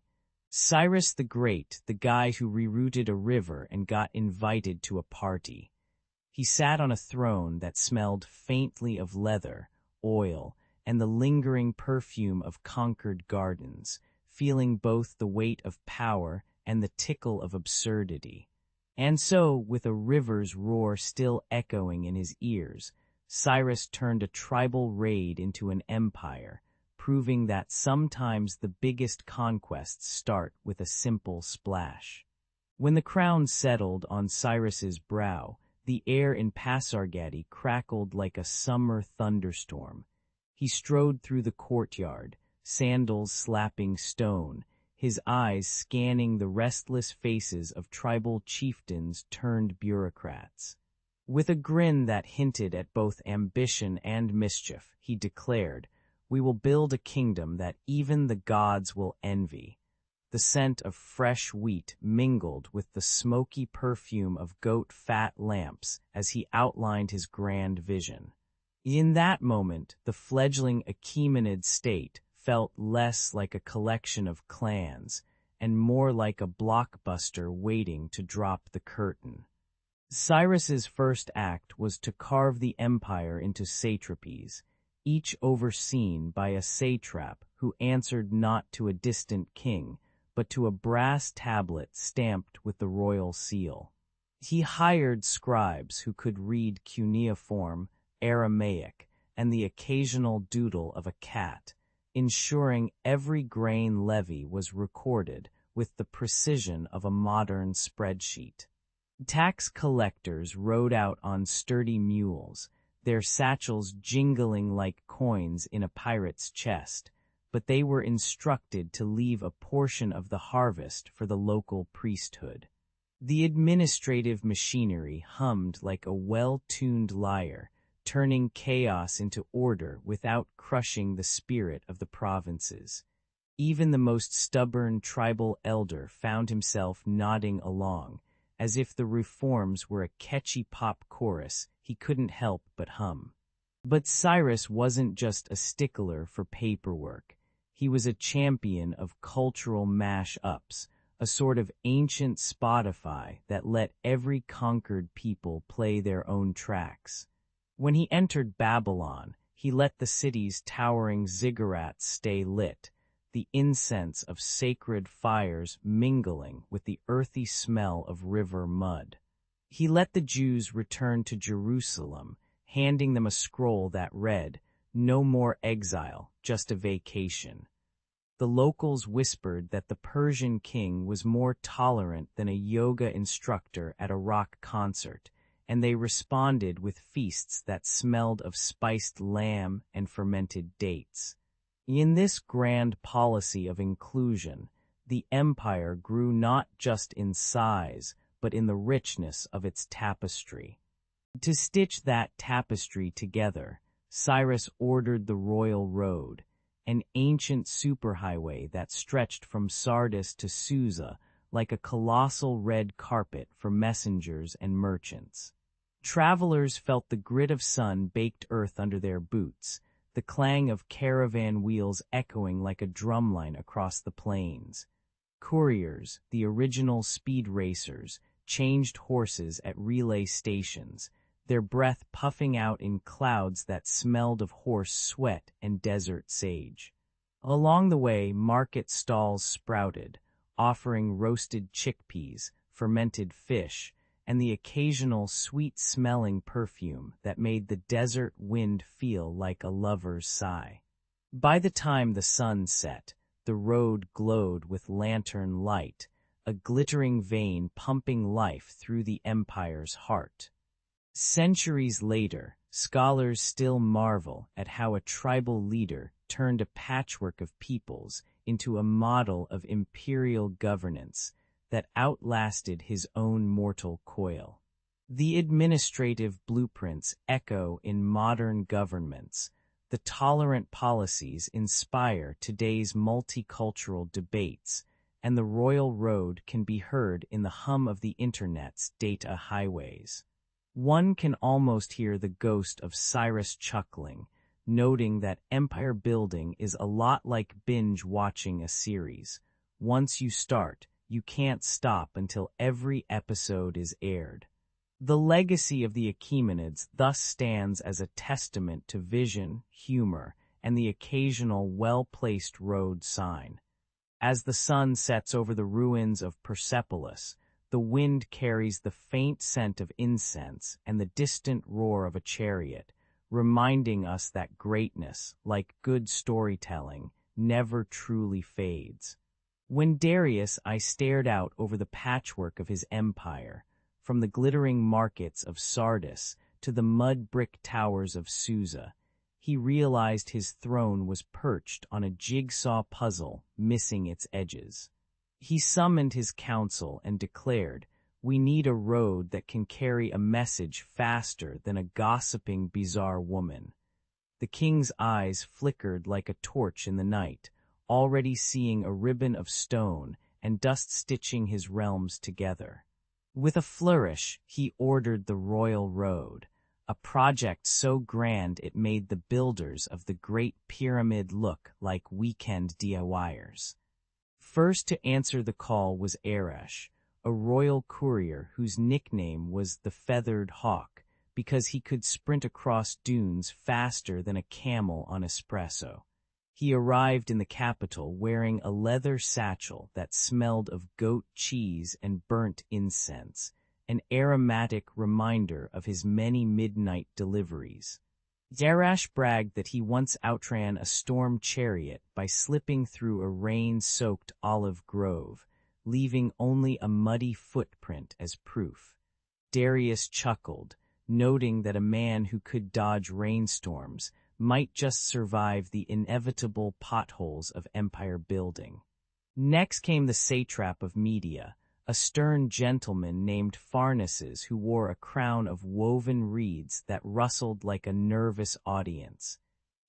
A: Cyrus the Great, the guy who rerouted a river and got invited to a party. He sat on a throne that smelled faintly of leather, oil, and the lingering perfume of conquered gardens, feeling both the weight of power and the tickle of absurdity. And so, with a river's roar still echoing in his ears, Cyrus turned a tribal raid into an empire, proving that sometimes the biggest conquests start with a simple splash. When the crown settled on Cyrus's brow, the air in Pasargadae crackled like a summer thunderstorm. He strode through the courtyard, sandals slapping stone, his eyes scanning the restless faces of tribal chieftains turned bureaucrats. With a grin that hinted at both ambition and mischief, he declared, "We will build a kingdom that even the gods will envy." The scent of fresh wheat mingled with the smoky perfume of goat fat lamps as he outlined his grand vision. In that moment, the fledgling Achaemenid state felt less like a collection of clans and more like a blockbuster waiting to drop the curtain. Cyrus's first act was to carve the empire into satrapies, each overseen by a satrap who answered not to a distant king, but to a brass tablet stamped with the royal seal. He hired scribes who could read cuneiform, Aramaic, and the occasional doodle of a cat, ensuring every grain levy was recorded with the precision of a modern spreadsheet. Tax collectors rode out on sturdy mules, their satchels jingling like coins in a pirate's chest, but they were instructed to leave a portion of the harvest for the local priesthood. The administrative machinery hummed like a well-tuned lyre, turning chaos into order without crushing the spirit of the provinces. Even the most stubborn tribal elder found himself nodding along, as if the reforms were a catchy pop chorus he couldn't help but hum. But Cyrus wasn't just a stickler for paperwork. He was a champion of cultural mash-ups, a sort of ancient Spotify that let every conquered people play their own tracks. When he entered Babylon, he let the city's towering ziggurats stay lit, the incense of sacred fires mingling with the earthy smell of river mud. He let the Jews return to Jerusalem, handing them a scroll that read, "No more exile, just a vacation." The locals whispered that the Persian king was more tolerant than a yoga instructor at a rock concert, and they responded with feasts that smelled of spiced lamb and fermented dates. In this grand policy of inclusion, the empire grew not just in size, but in the richness of its tapestry. To stitch that tapestry together, Cyrus ordered the Royal Road, an ancient superhighway that stretched from Sardis to Susa like a colossal red carpet for messengers and merchants. Travelers felt the grit of sun-baked earth under their boots, the clang of caravan wheels echoing like a drumline across the plains. Couriers, the original speed racers, changed horses at relay stations, their breath puffing out in clouds that smelled of horse sweat and desert sage. Along the way, market stalls sprouted, offering roasted chickpeas, fermented fish, and the occasional sweet-smelling perfume that made the desert wind feel like a lover's sigh. By the time the sun set, the road glowed with lantern light, a glittering vein pumping life through the empire's heart. Centuries later, scholars still marvel at how a tribal leader turned a patchwork of peoples into a model of imperial governance that outlasted his own mortal coil. The administrative blueprints echo in modern governments. The tolerant policies inspire today's multicultural debates, and the royal road can be heard in the hum of the internet's data highways. One can almost hear the ghost of Cyrus chuckling, noting that empire building is a lot like binge-watching a series. Once you start, you can't stop until every episode is aired. The legacy of the Achaemenids thus stands as a testament to vision, humor, and the occasional well-placed road sign. As the sun sets over the ruins of Persepolis, the wind carries the faint scent of incense and the distant roar of a chariot, reminding us that greatness, like good storytelling, never truly fades. When Darius I stared out over the patchwork of his empire, from the glittering markets of Sardis to the mud-brick towers of Susa, he realized his throne was perched on a jigsaw puzzle missing its edges. He summoned his council and declared, "We need a road that can carry a message faster than a gossiping bizarre woman." The king's eyes flickered like a torch in the night, already seeing a ribbon of stone and dust stitching his realms together. With a flourish, he ordered the royal road, a project so grand it made the builders of the Great Pyramid look like weekend DIYers. First to answer the call was Arash, a royal courier whose nickname was the Feathered Hawk, because he could sprint across dunes faster than a camel on espresso. He arrived in the capital wearing a leather satchel that smelled of goat cheese and burnt incense, an aromatic reminder of his many midnight deliveries. Darash bragged that he once outran a storm chariot by slipping through a rain-soaked olive grove, leaving only a muddy footprint as proof. Darius chuckled, noting that a man who could dodge rainstorms might just survive the inevitable potholes of empire building. Next came the satrap of Media, a stern gentleman named Pharnaces who wore a crown of woven reeds that rustled like a nervous audience.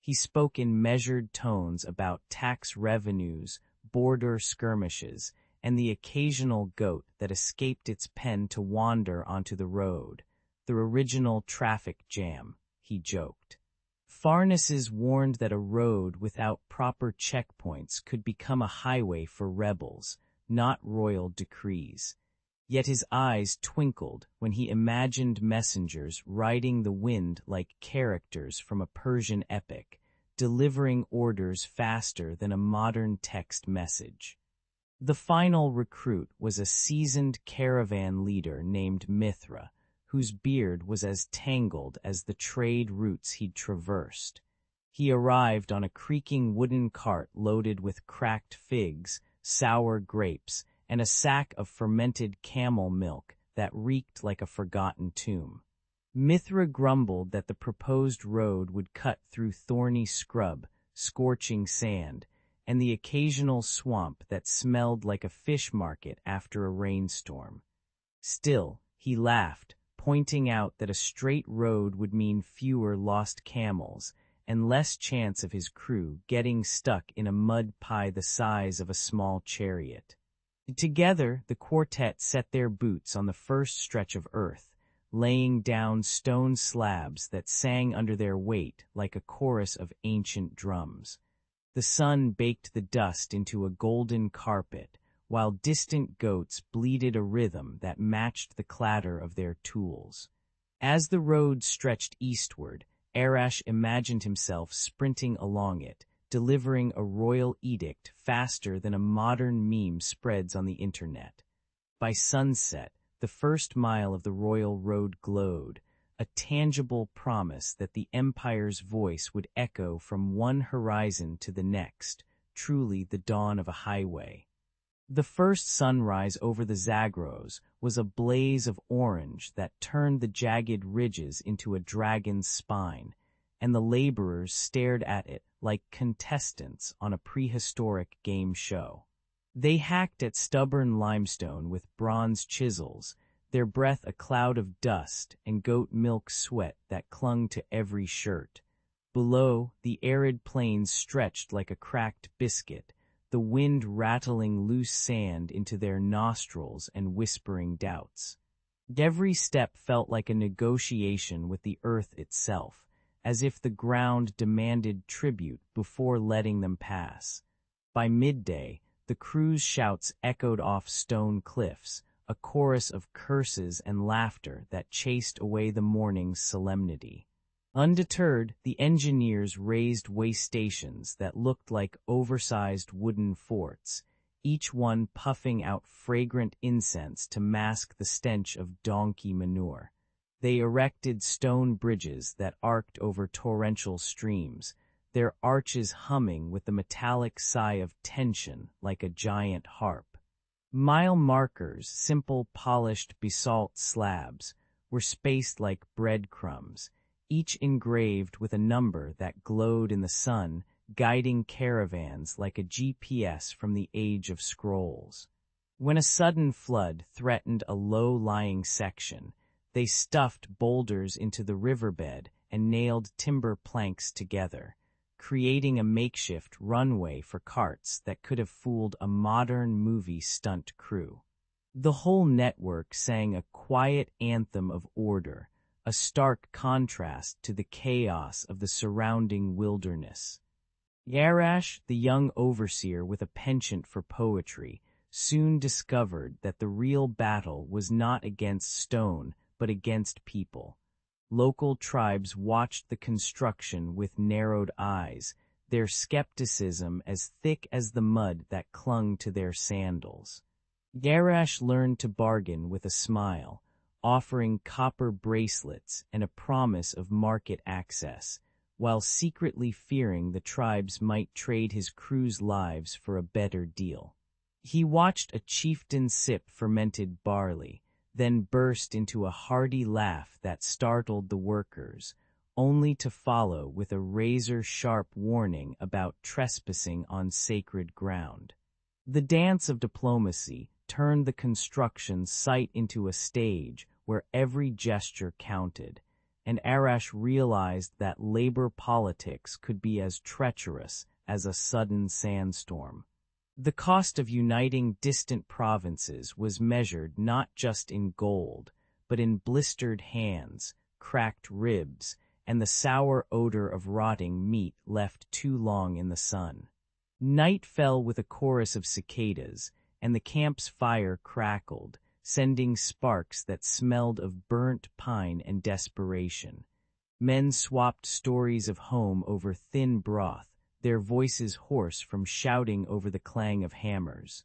A: He spoke in measured tones about tax revenues, border skirmishes, and the occasional goat that escaped its pen to wander onto the road. The original traffic jam, he joked. Pharnaces warned that a road without proper checkpoints could become a highway for rebels, not royal decrees. Yet his eyes twinkled when he imagined messengers riding the wind like characters from a Persian epic, delivering orders faster than a modern text message. The final recruit was a seasoned caravan leader named Mithra, whose beard was as tangled as the trade routes he'd traversed. He arrived on a creaking wooden cart loaded with cracked figs, sour grapes, and a sack of fermented camel milk that reeked like a forgotten tomb. Mithra grumbled that the proposed road would cut through thorny scrub, scorching sand, and the occasional swamp that smelled like a fish market after a rainstorm. Still, he laughed, pointing out that a straight road would mean fewer lost camels and less chance of his crew getting stuck in a mud pie the size of a small chariot. Together, the quartet set their boots on the first stretch of earth, laying down stone slabs that sang under their weight like a chorus of ancient drums. The sun baked the dust into a golden carpet, while distant goats bleated a rhythm that matched the clatter of their tools. As the road stretched eastward, Arash imagined himself sprinting along it, delivering a royal edict faster than a modern meme spreads on the internet. By sunset, the first mile of the royal road glowed, a tangible promise that the empire's voice would echo from one horizon to the next, truly the dawn of a highway. The first sunrise over the Zagros was a blaze of orange that turned the jagged ridges into a dragon's spine, and the laborers stared at it like contestants on a prehistoric game show. They hacked at stubborn limestone with bronze chisels, their breath a cloud of dust and goat milk sweat that clung to every shirt. Below, the arid plains stretched like a cracked biscuit, the wind rattling loose sand into their nostrils and whispering doubts. Every step felt like a negotiation with the earth itself, as if the ground demanded tribute before letting them pass. By midday, the crew's shouts echoed off stone cliffs, a chorus of curses and laughter that chased away the morning's solemnity. Undeterred, the engineers raised way stations that looked like oversized wooden forts, each one puffing out fragrant incense to mask the stench of donkey manure. They erected stone bridges that arced over torrential streams, their arches humming with the metallic sigh of tension like a giant harp. Mile markers, simple polished basalt slabs, were spaced like breadcrumbs, each engraved with a number that glowed in the sun, guiding caravans like a GPS from the age of scrolls. When a sudden flood threatened a low-lying section, they stuffed boulders into the riverbed and nailed timber planks together, creating a makeshift runway for carts that could have fooled a modern movie stunt crew. The whole network sang a quiet anthem of order, a stark contrast to the chaos of the surrounding wilderness. Yarash, the young overseer with a penchant for poetry, soon discovered that the real battle was not against stone but against people. Local tribes watched the construction with narrowed eyes, their skepticism as thick as the mud that clung to their sandals. Yarash learned to bargain with a smile, offering copper bracelets and a promise of market access, while secretly fearing the tribes might trade his crew's lives for a better deal. He watched a chieftain sip fermented barley, then burst into a hearty laugh that startled the workers, only to follow with a razor-sharp warning about trespassing on sacred ground. The dance of diplomacy turned the construction site into a stage where every gesture counted, and Arash realized that labor politics could be as treacherous as a sudden sandstorm. The cost of uniting distant provinces was measured not just in gold, but in blistered hands, cracked ribs, and the sour odor of rotting meat left too long in the sun. Night fell with a chorus of cicadas, and the camp's fire crackled, sending sparks that smelled of burnt pine and desperation. Men swapped stories of home over thin broth, their voices hoarse from shouting over the clang of hammers.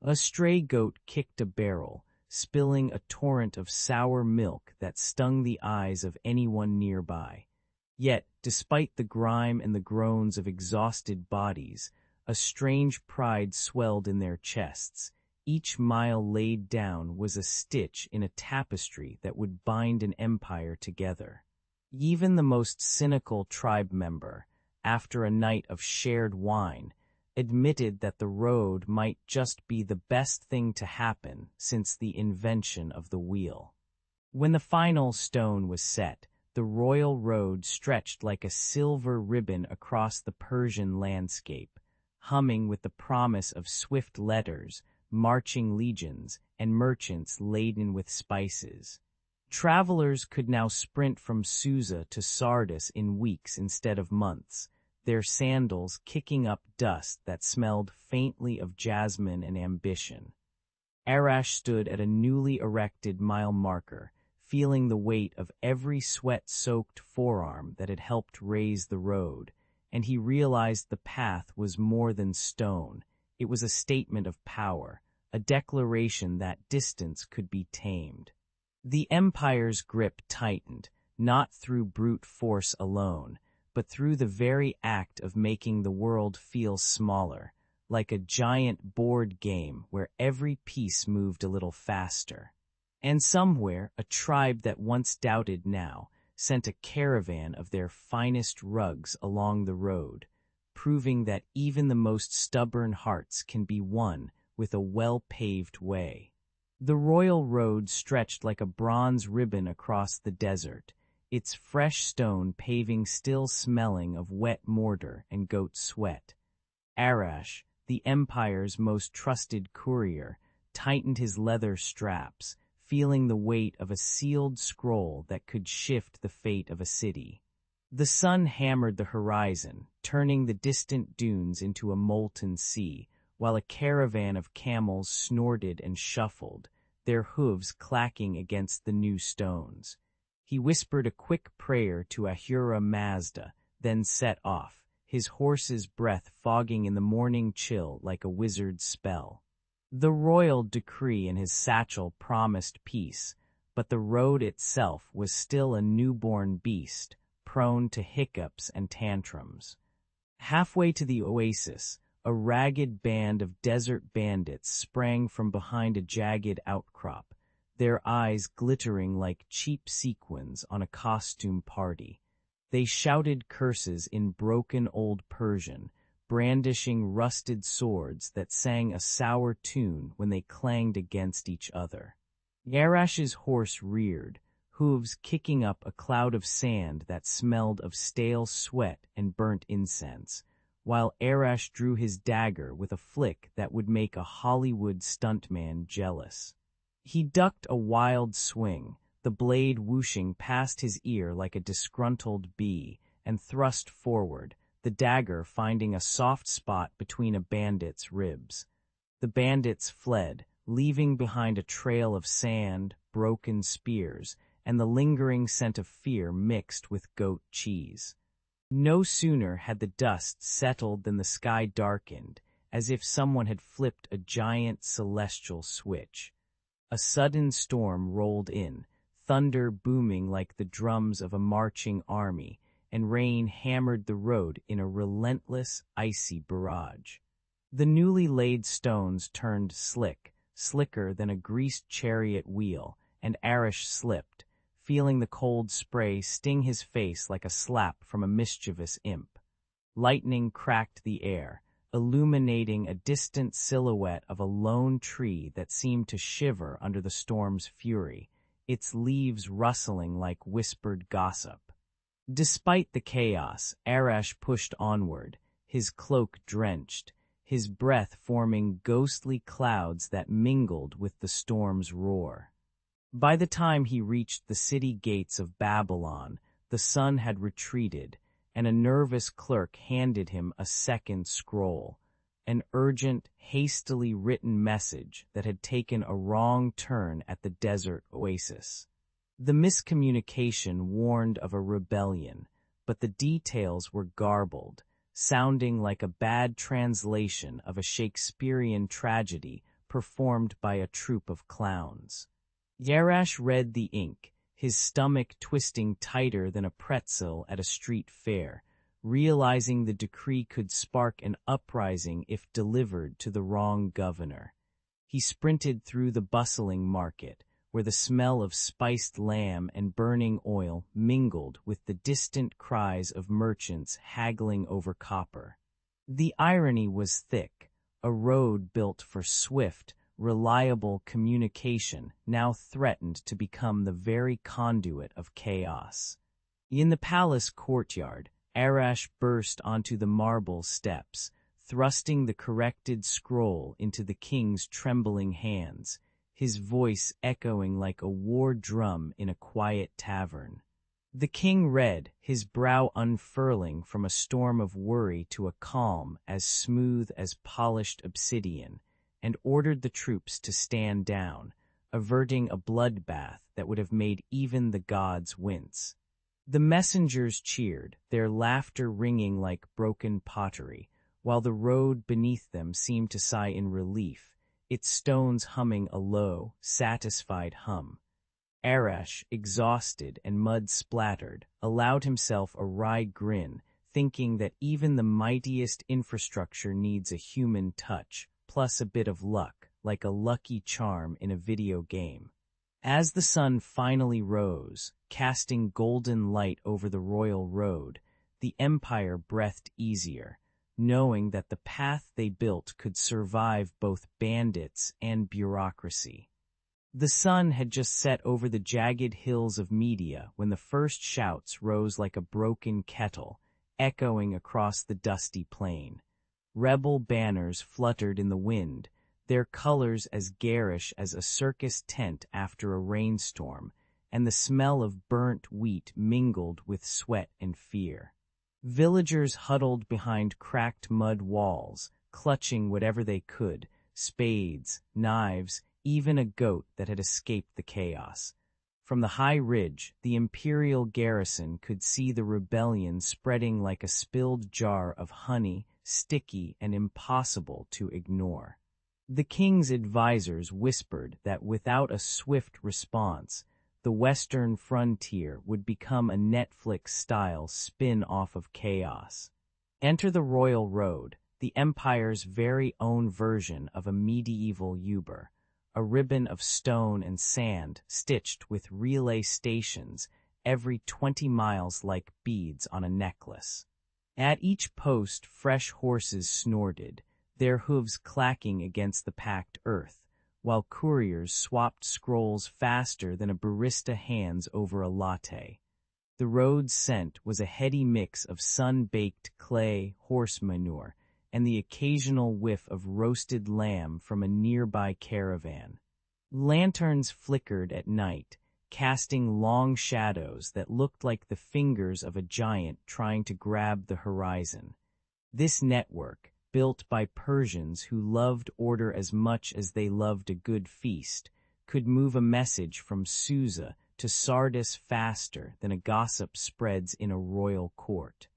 A: A stray goat kicked a barrel, spilling a torrent of sour milk that stung the eyes of anyone nearby. Yet, despite the grime and the groans of exhausted bodies, a strange pride swelled in their chests. Each mile laid down was a stitch in a tapestry that would bind an empire together. Even the most cynical tribe member, after a night of shared wine, admitted that the road might just be the best thing to happen since the invention of the wheel. When the final stone was set, the royal road stretched like a silver ribbon across the Persian landscape, humming with the promise of swift letters, marching legions, and merchants laden with spices. Travelers could now sprint from Susa to Sardis in weeks instead of months, their sandals kicking up dust that smelled faintly of jasmine and ambition. Arash stood at a newly erected mile marker, feeling the weight of every sweat-soaked forearm that had helped raise the road, and he realized the path was more than stone. It was a statement of power, a declaration that distance could be tamed. The empire's grip tightened, not through brute force alone, but through the very act of making the world feel smaller, like a giant board game where every piece moved a little faster. And somewhere, a tribe that once doubted now sent a caravan of their finest rugs along the road, proving that even the most stubborn hearts can be won with a well-paved way. The royal road stretched like a bronze ribbon across the desert, its fresh stone paving still smelling of wet mortar and goat sweat. Arash, the Empire's most trusted courier, tightened his leather straps, feeling the weight of a sealed scroll that could shift the fate of a city. The sun hammered the horizon, turning the distant dunes into a molten sea, while a caravan of camels snorted and shuffled, their hooves clacking against the new stones. He whispered a quick prayer to Ahura Mazda, then set off, his horse's breath fogging in the morning chill like a wizard's spell. The royal decree in his satchel promised peace, but the road itself was still a newborn beast, prone to hiccups and tantrums. Halfway to the oasis, a ragged band of desert bandits sprang from behind a jagged outcrop, their eyes glittering like cheap sequins on a costume party. They shouted curses in broken old Persian, brandishing rusted swords that sang a sour tune when they clanged against each other. Yarash's horse reared, hooves kicking up a cloud of sand that smelled of stale sweat and burnt incense, while Arash drew his dagger with a flick that would make a Hollywood stuntman jealous. He ducked a wild swing, the blade whooshing past his ear like a disgruntled bee, and thrust forward, the dagger finding a soft spot between a bandit's ribs. The bandits fled, leaving behind a trail of sand, broken spears, and the lingering scent of fear mixed with goat cheese. No sooner had the dust settled than the sky darkened, as if someone had flipped a giant celestial switch. A sudden storm rolled in, thunder booming like the drums of a marching army, and rain hammered the road in a relentless, icy barrage. The newly laid stones turned slicker than a greased chariot wheel, and Arash slipped, feeling the cold spray sting his face like a slap from a mischievous imp. Lightning cracked the air, illuminating a distant silhouette of a lone tree that seemed to shiver under the storm's fury, its leaves rustling like whispered gossip. Despite the chaos, Arash pushed onward, his cloak drenched, his breath forming ghostly clouds that mingled with the storm's roar. By the time he reached the city gates of Babylon, the sun had retreated, and a nervous clerk handed him a second scroll, an urgent, hastily written message that had taken a wrong turn at the desert oasis. The miscommunication warned of a rebellion, but the details were garbled, sounding like a bad translation of a Shakespearean tragedy performed by a troupe of clowns. Yarash read the ink, his stomach twisting tighter than a pretzel at a street fair, realizing the decree could spark an uprising if delivered to the wrong governor. He sprinted through the bustling market, where the smell of spiced lamb and burning oil mingled with the distant cries of merchants haggling over copper. The irony was thick, a road built for swift, reliable communication now threatened to become the very conduit of chaos. In the palace courtyard, Arash burst onto the marble steps, thrusting the corrected scroll into the king's trembling hands, his voice echoing like a war drum in a quiet tavern. The king read, his brow unfurling from a storm of worry to a calm as smooth as polished obsidian, and ordered the troops to stand down, averting a bloodbath that would have made even the gods wince. The messengers cheered, their laughter ringing like broken pottery, while the road beneath them seemed to sigh in relief, its stones humming a low, satisfied hum. Arash, exhausted and mud-splattered, allowed himself a wry grin, thinking that even the mightiest infrastructure needs a human touch, plus a bit of luck, like a lucky charm in a video game. As the sun finally rose, casting golden light over the royal road, the Empire breathed easier, knowing that the path they built could survive both bandits and bureaucracy. The sun had just set over the jagged hills of Media when the first shouts rose like a broken kettle, echoing across the dusty plain. rebel banners fluttered in the wind, their colors as garish as a circus tent after a rainstorm, and the smell of burnt wheat mingled with sweat and fear. Villagers huddled behind cracked mud walls, clutching whatever they could, spades, knives, even a goat that had escaped the chaos. From the high ridge, the imperial garrison could see the rebellion spreading like a spilled jar of honey, sticky and impossible to ignore. The king's advisors whispered that without a swift response, the western frontier would become a Netflix-style spin-off of chaos. Enter the Royal Road, the empire's very own version of a medieval Uber, a ribbon of stone and sand stitched with relay stations every 20 miles like beads on a necklace. At each post, fresh horses snorted, their hooves clacking against the packed earth, while couriers swapped scrolls faster than a barista hands over a latte. The road's scent was a heady mix of sun-baked clay, horse manure, and the occasional whiff of roasted lamb from a nearby caravan. Lanterns flickered at night, casting long shadows that looked like the fingers of a giant trying to grab the horizon. This network, built by Persians who loved order as much as they loved a good feast, could move a message from Susa to Sardis faster than a gossip spreads in a royal court.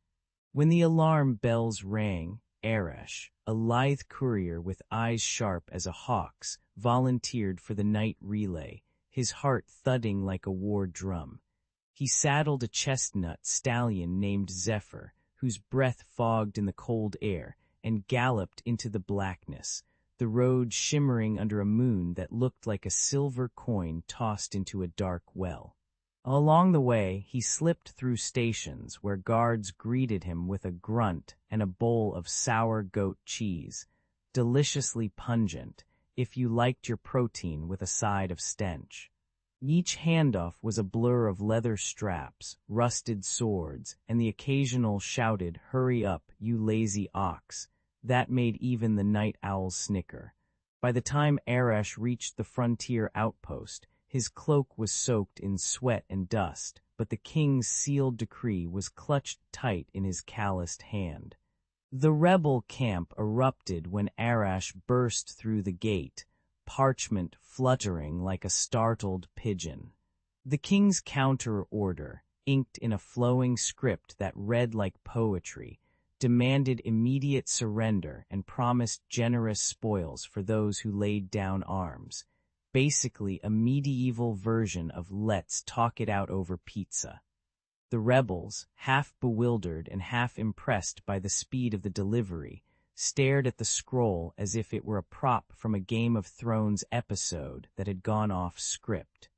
A: When the alarm bells rang, Arash, a lithe courier with eyes sharp as a hawk's, volunteered for the night relay, his heart thudding like a war drum. He saddled a chestnut stallion named Zephyr, whose breath fogged in the cold air, and galloped into the blackness, the road shimmering under a moon that looked like a silver coin tossed into a dark well. Along the way, he slipped through stations where guards greeted him with a grunt and a bowl of sour goat cheese, deliciously pungent, if you liked your protein with a side of stench. Each handoff was a blur of leather straps, rusted swords, and the occasional shouted, "Hurry up, you lazy ox," that made even the night owls snicker. By the time Arash reached the frontier outpost, his cloak was soaked in sweat and dust, but the king's sealed decree was clutched tight in his calloused hand. The rebel camp erupted when Arash burst through the gate, parchment fluttering like a startled pigeon. The king's counter-order, inked in a flowing script that read like poetry, demanded immediate surrender and promised generous spoils for those who laid down arms. Basically a medieval version of "let's talk it out over pizza." The rebels, half bewildered and half impressed by the speed of the delivery, stared at the scroll as if it were a prop from a Game of Thrones episode that had gone off script.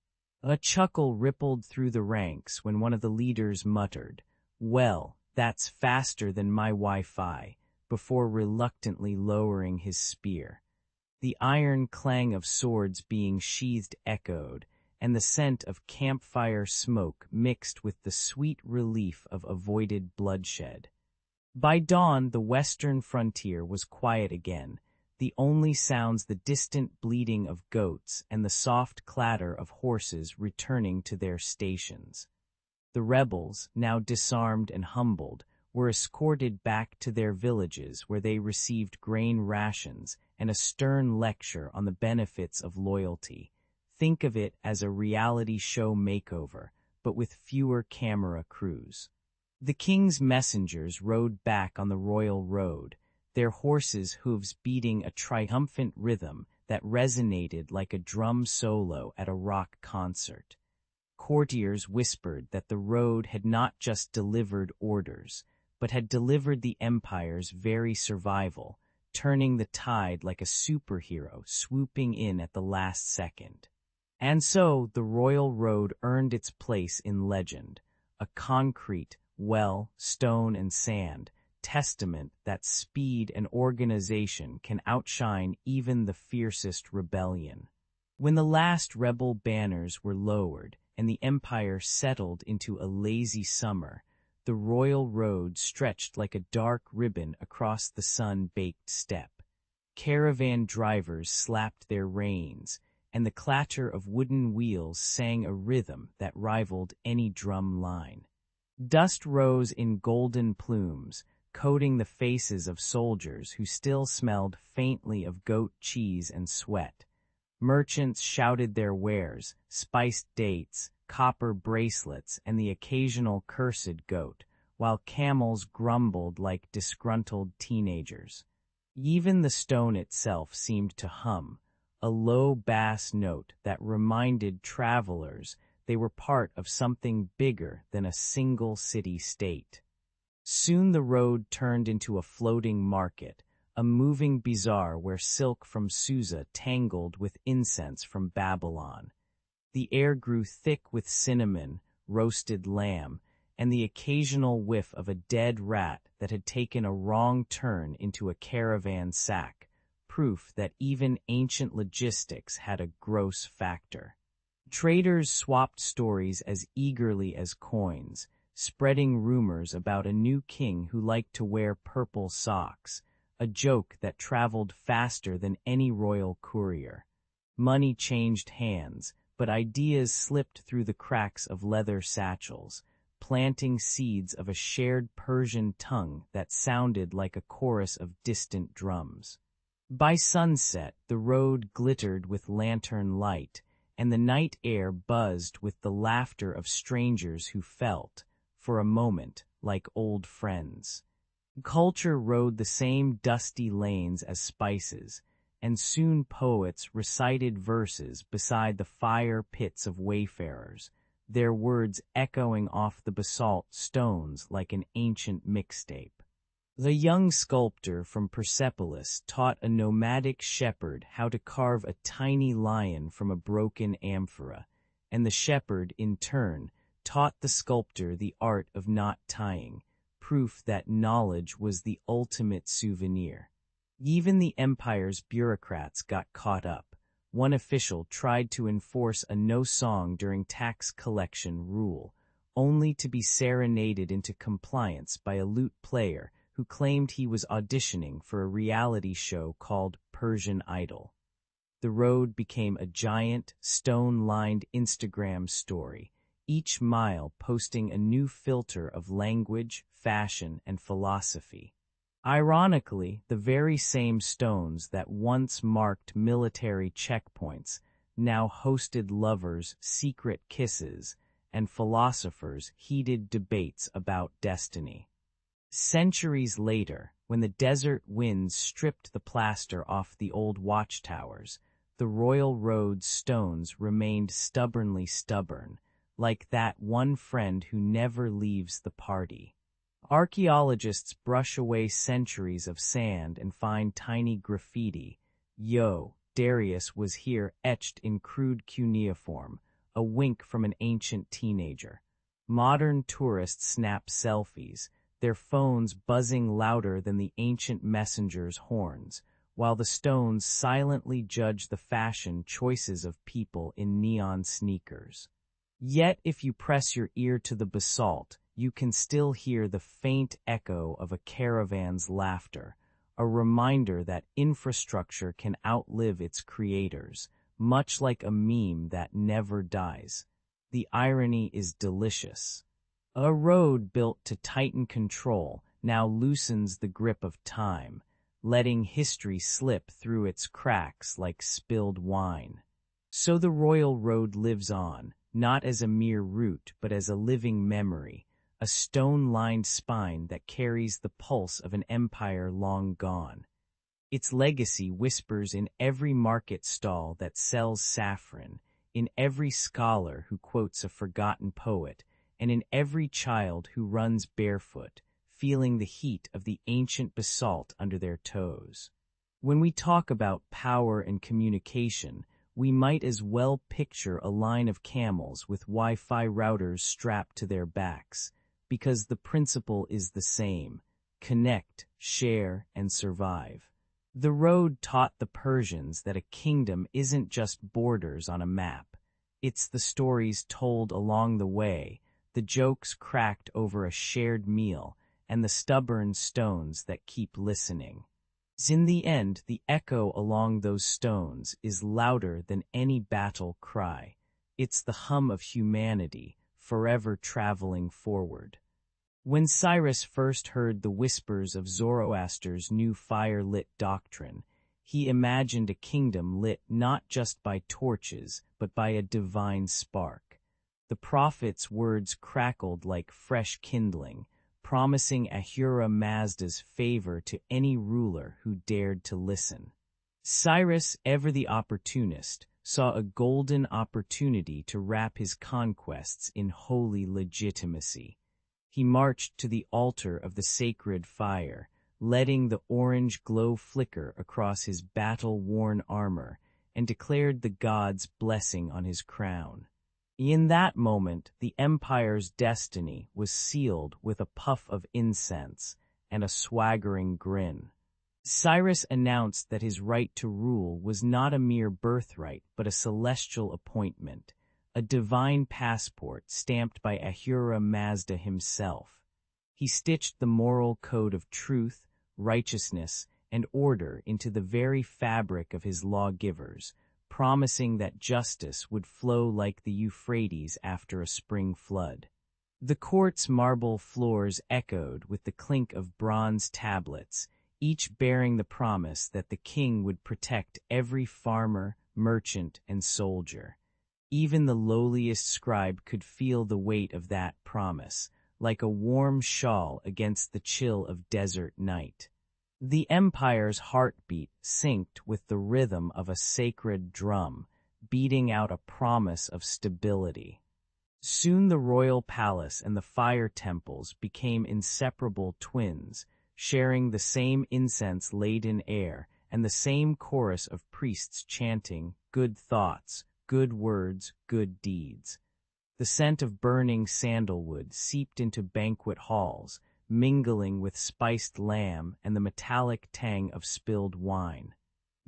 A: A chuckle rippled through the ranks when one of the leaders muttered, "Well, that's faster than my Wi-Fi," before reluctantly lowering his spear. The iron clang of swords being sheathed echoed, and the scent of campfire smoke mixed with the sweet relief of avoided bloodshed. By dawn, the western frontier was quiet again, the only sounds the distant bleating of goats and the soft clatter of horses returning to their stations. The rebels, now disarmed and humbled, were escorted back to their villages where they received grain rations and a stern lecture on the benefits of loyalty. Think of it as a reality show makeover, but with fewer camera crews. The king's messengers rode back on the royal road, their horses' hooves beating a triumphant rhythm that resonated like a drum solo at a rock concert. Courtiers whispered that the road had not just delivered orders, but had delivered the empire's very survival, turning the tide like a superhero swooping in at the last second. And so the royal road earned its place in legend, a concrete, well, stone and sand, testament that speed and organization can outshine even the fiercest rebellion. When the last rebel banners were lowered and the empire settled into a lazy summer, the royal road stretched like a dark ribbon across the sun-baked steppe. Caravan drivers slapped their reins, and the clatter of wooden wheels sang a rhythm that rivaled any drum line. Dust rose in golden plumes, coating the faces of soldiers who still smelled faintly of goat cheese and sweat. Merchants shouted their wares, spiced dates, copper bracelets, and the occasional cursed goat, while camels grumbled like disgruntled teenagers. Even the stone itself seemed to hum, a low bass note that reminded travelers they were part of something bigger than a single city-state. Soon the road turned into a floating market, a moving bazaar where silk from Susa tangled with incense from Babylon. The air grew thick with cinnamon, roasted lamb, and the occasional whiff of a dead rat that had taken a wrong turn into a caravan sack, proof that even ancient logistics had a gross factor. Traders swapped stories as eagerly as coins, spreading rumors about a new king who liked to wear purple socks, a joke that traveled faster than any royal courier. Money changed hands, but ideas slipped through the cracks of leather satchels, planting seeds of a shared Persian tongue that sounded like a chorus of distant drums. By sunset, the road glittered with lantern light, and the night air buzzed with the laughter of strangers who felt, for a moment, like old friends. Culture rode the same dusty lanes as spices, and soon poets recited verses beside the fire pits of wayfarers, their words echoing off the basalt stones like an ancient mixtape. The young sculptor from Persepolis taught a nomadic shepherd how to carve a tiny lion from a broken amphora, and the shepherd, in turn, taught the sculptor the art of knot tying, proof that knowledge was the ultimate souvenir. Even the empire's bureaucrats got caught up. One official tried to enforce a no song during tax collection rule, only to be serenaded into compliance by a lute player who claimed he was auditioning for a reality show called Persian Idol. The road became a giant, stone-lined Instagram story, each mile posting a new filter of language, fashion, and philosophy. Ironically, the very same stones that once marked military checkpoints now hosted lovers' secret kisses and philosophers' heated debates about destiny. Centuries later, when the desert winds stripped the plaster off the old watchtowers, the royal road's stones remained stubbornly stubborn, like that one friend who never leaves the party. Archaeologists brush away centuries of sand and find tiny graffiti. Yo, Darius was here etched in crude cuneiform, a wink from an ancient teenager. Modern tourists snap selfies, their phones buzzing louder than the ancient messenger's horns, while the stones silently judge the fashion choices of people in neon sneakers. Yet if you press your ear to the basalt, you can still hear the faint echo of a caravan's laughter, a reminder that infrastructure can outlive its creators, much like a meme that never dies. The irony is delicious. A road built to tighten control now loosens the grip of time, letting history slip through its cracks like spilled wine. So the royal road lives on, not as a mere route but as a living memory, a stone-lined spine that carries the pulse of an empire long gone. Its legacy whispers in every market stall that sells saffron, in every scholar who quotes a forgotten poet, and in every child who runs barefoot, feeling the heat of the ancient basalt under their toes. When we talk about power and communication, we might as well picture a line of camels with Wi-Fi routers strapped to their backs, because the principle is the same: connect, share, and survive. The road taught the Persians that a kingdom isn't just borders on a map. It's the stories told along the way, the jokes cracked over a shared meal, and the stubborn stones that keep listening. In the end, the echo along those stones is louder than any battle cry. It's the hum of humanity, forever traveling forward. When Cyrus first heard the whispers of Zoroaster's new fire-lit doctrine, he imagined a kingdom lit not just by torches, but by a divine spark. The prophet's words crackled like fresh kindling, promising Ahura Mazda's favor to any ruler who dared to listen. Cyrus, ever the opportunist, saw a golden opportunity to wrap his conquests in holy legitimacy. He marched to the altar of the sacred fire, letting the orange glow flicker across his battle-worn armor, and declared the gods' blessing on his crown. In that moment, the empire's destiny was sealed with a puff of incense and a swaggering grin. Cyrus announced that his right to rule was not a mere birthright but a celestial appointment, a divine passport stamped by Ahura Mazda himself. He stitched the moral code of truth, righteousness, and order into the very fabric of his lawgivers, promising that justice would flow like the Euphrates after a spring flood. The court's marble floors echoed with the clink of bronze tablets, each bearing the promise that the king would protect every farmer, merchant, and soldier. Even the lowliest scribe could feel the weight of that promise, like a warm shawl against the chill of desert night. The empire's heartbeat synced with the rhythm of a sacred drum, beating out a promise of stability. Soon the royal palace and the fire temples became inseparable twins, sharing the same incense-laden air and the same chorus of priests chanting, "Good thoughts, good words, good deeds." The scent of burning sandalwood seeped into banquet halls, mingling with spiced lamb and the metallic tang of spilled wine.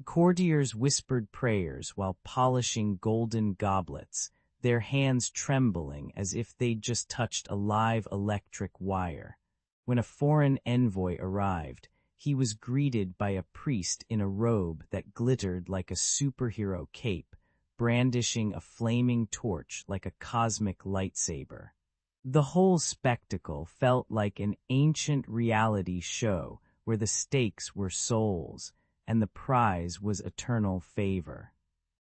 A: Courtiers whispered prayers while polishing golden goblets, their hands trembling as if they'd just touched a live electric wire. When a foreign envoy arrived, he was greeted by a priest in a robe that glittered like a superhero cape, brandishing a flaming torch like a cosmic lightsaber. The whole spectacle felt like an ancient reality show where the stakes were souls and the prize was eternal favor.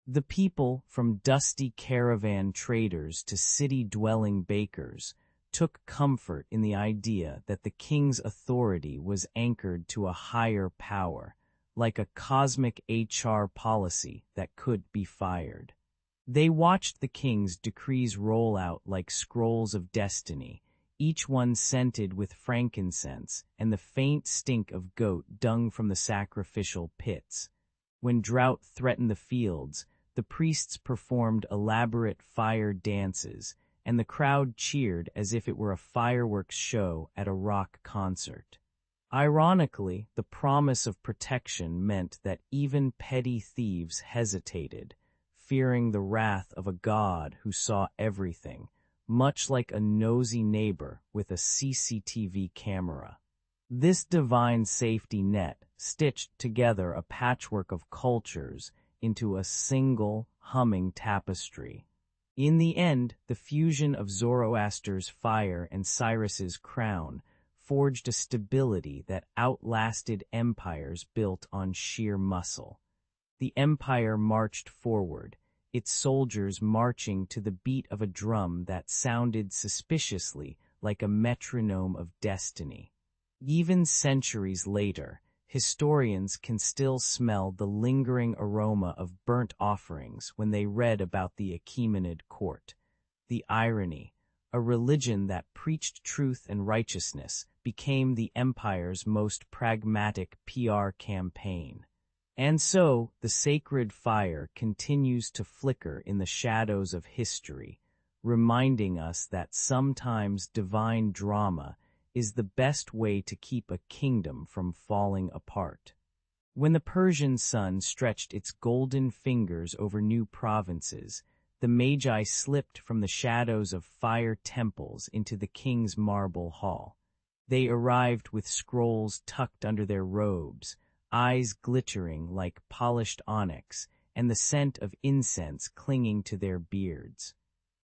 A: The people, from dusty caravan traders to city-dwelling bakers, took comfort in the idea that the king's authority was anchored to a higher power, like a cosmic HR policy that could be fired. They watched the king's decrees roll out like scrolls of destiny, each one scented with frankincense and the faint stink of goat dung from the sacrificial pits. When drought threatened the fields, the priests performed elaborate fire dances, and the crowd cheered as if it were a fireworks show at a rock concert. Ironically, the promise of protection meant that even petty thieves hesitated, fearing the wrath of a god who saw everything, much like a nosy neighbor with a CCTV camera. This divine safety net stitched together a patchwork of cultures into a single, humming tapestry. In the end, the fusion of Zoroaster's fire and Cyrus's crown forged a stability that outlasted empires built on sheer muscle. The empire marched forward, its soldiers marching to the beat of a drum that sounded suspiciously like a metronome of destiny. Even centuries later, historians can still smell the lingering aroma of burnt offerings when they read about the Achaemenid court. The irony, a religion that preached truth and righteousness, became the empire's most pragmatic PR campaign. And so, the sacred fire continues to flicker in the shadows of history, reminding us that sometimes divine drama is the best way to keep a kingdom from falling apart. When the Persian sun stretched its golden fingers over new provinces, the Magi slipped from the shadows of fire temples into the king's marble hall. They arrived with scrolls tucked under their robes, eyes glittering like polished onyx, and the scent of incense clinging to their beards.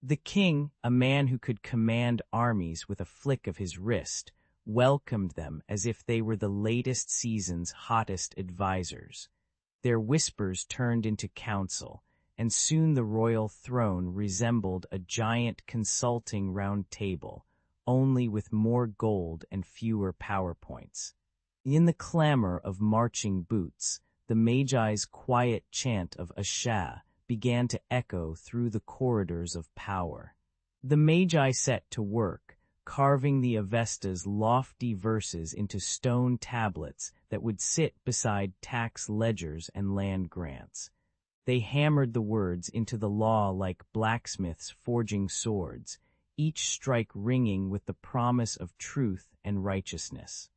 A: The king, a man who could command armies with a flick of his wrist, welcomed them as if they were the latest season's hottest advisors. Their whispers turned into counsel, and soon the royal throne resembled a giant consulting round table, only with more gold and fewer PowerPoints. In the clamor of marching boots, the Magi's quiet chant of Asha began to echo through the corridors of power. The Magi set to work, carving the Avesta's lofty verses into stone tablets that would sit beside tax ledgers and land grants. They hammered the words into the law like blacksmiths forging swords, each strike ringing with the promise of truth and righteousness.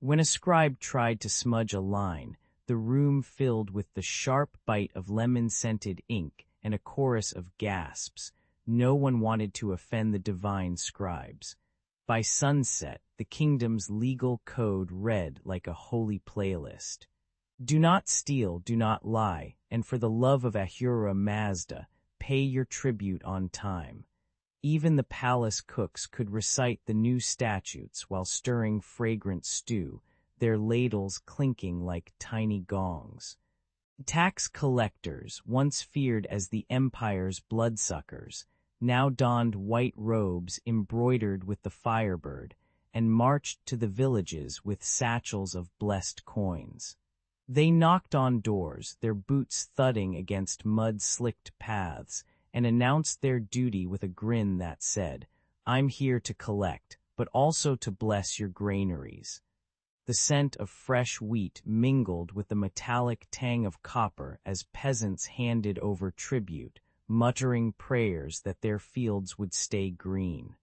A: When a scribe tried to smudge a line, the room filled with the sharp bite of lemon-scented ink and a chorus of gasps. No one wanted to offend the divine scribes. By sunset, the kingdom's legal code read like a holy playlist. Do not steal, do not lie, and for the love of Ahura Mazda, pay your tribute on time. Even the palace cooks could recite the new statutes while stirring fragrant stew, their ladles clinking like tiny gongs. Tax collectors, once feared as the empire's bloodsuckers, now donned white robes embroidered with the firebird and marched to the villages with satchels of blessed coins. They knocked on doors, their boots thudding against mud-slicked paths, and announced their duty with a grin that said, "I'm here to collect, but also to bless your granaries." The scent of fresh wheat mingled with the metallic tang of copper as peasants handed over tribute, muttering prayers that their fields would stay green.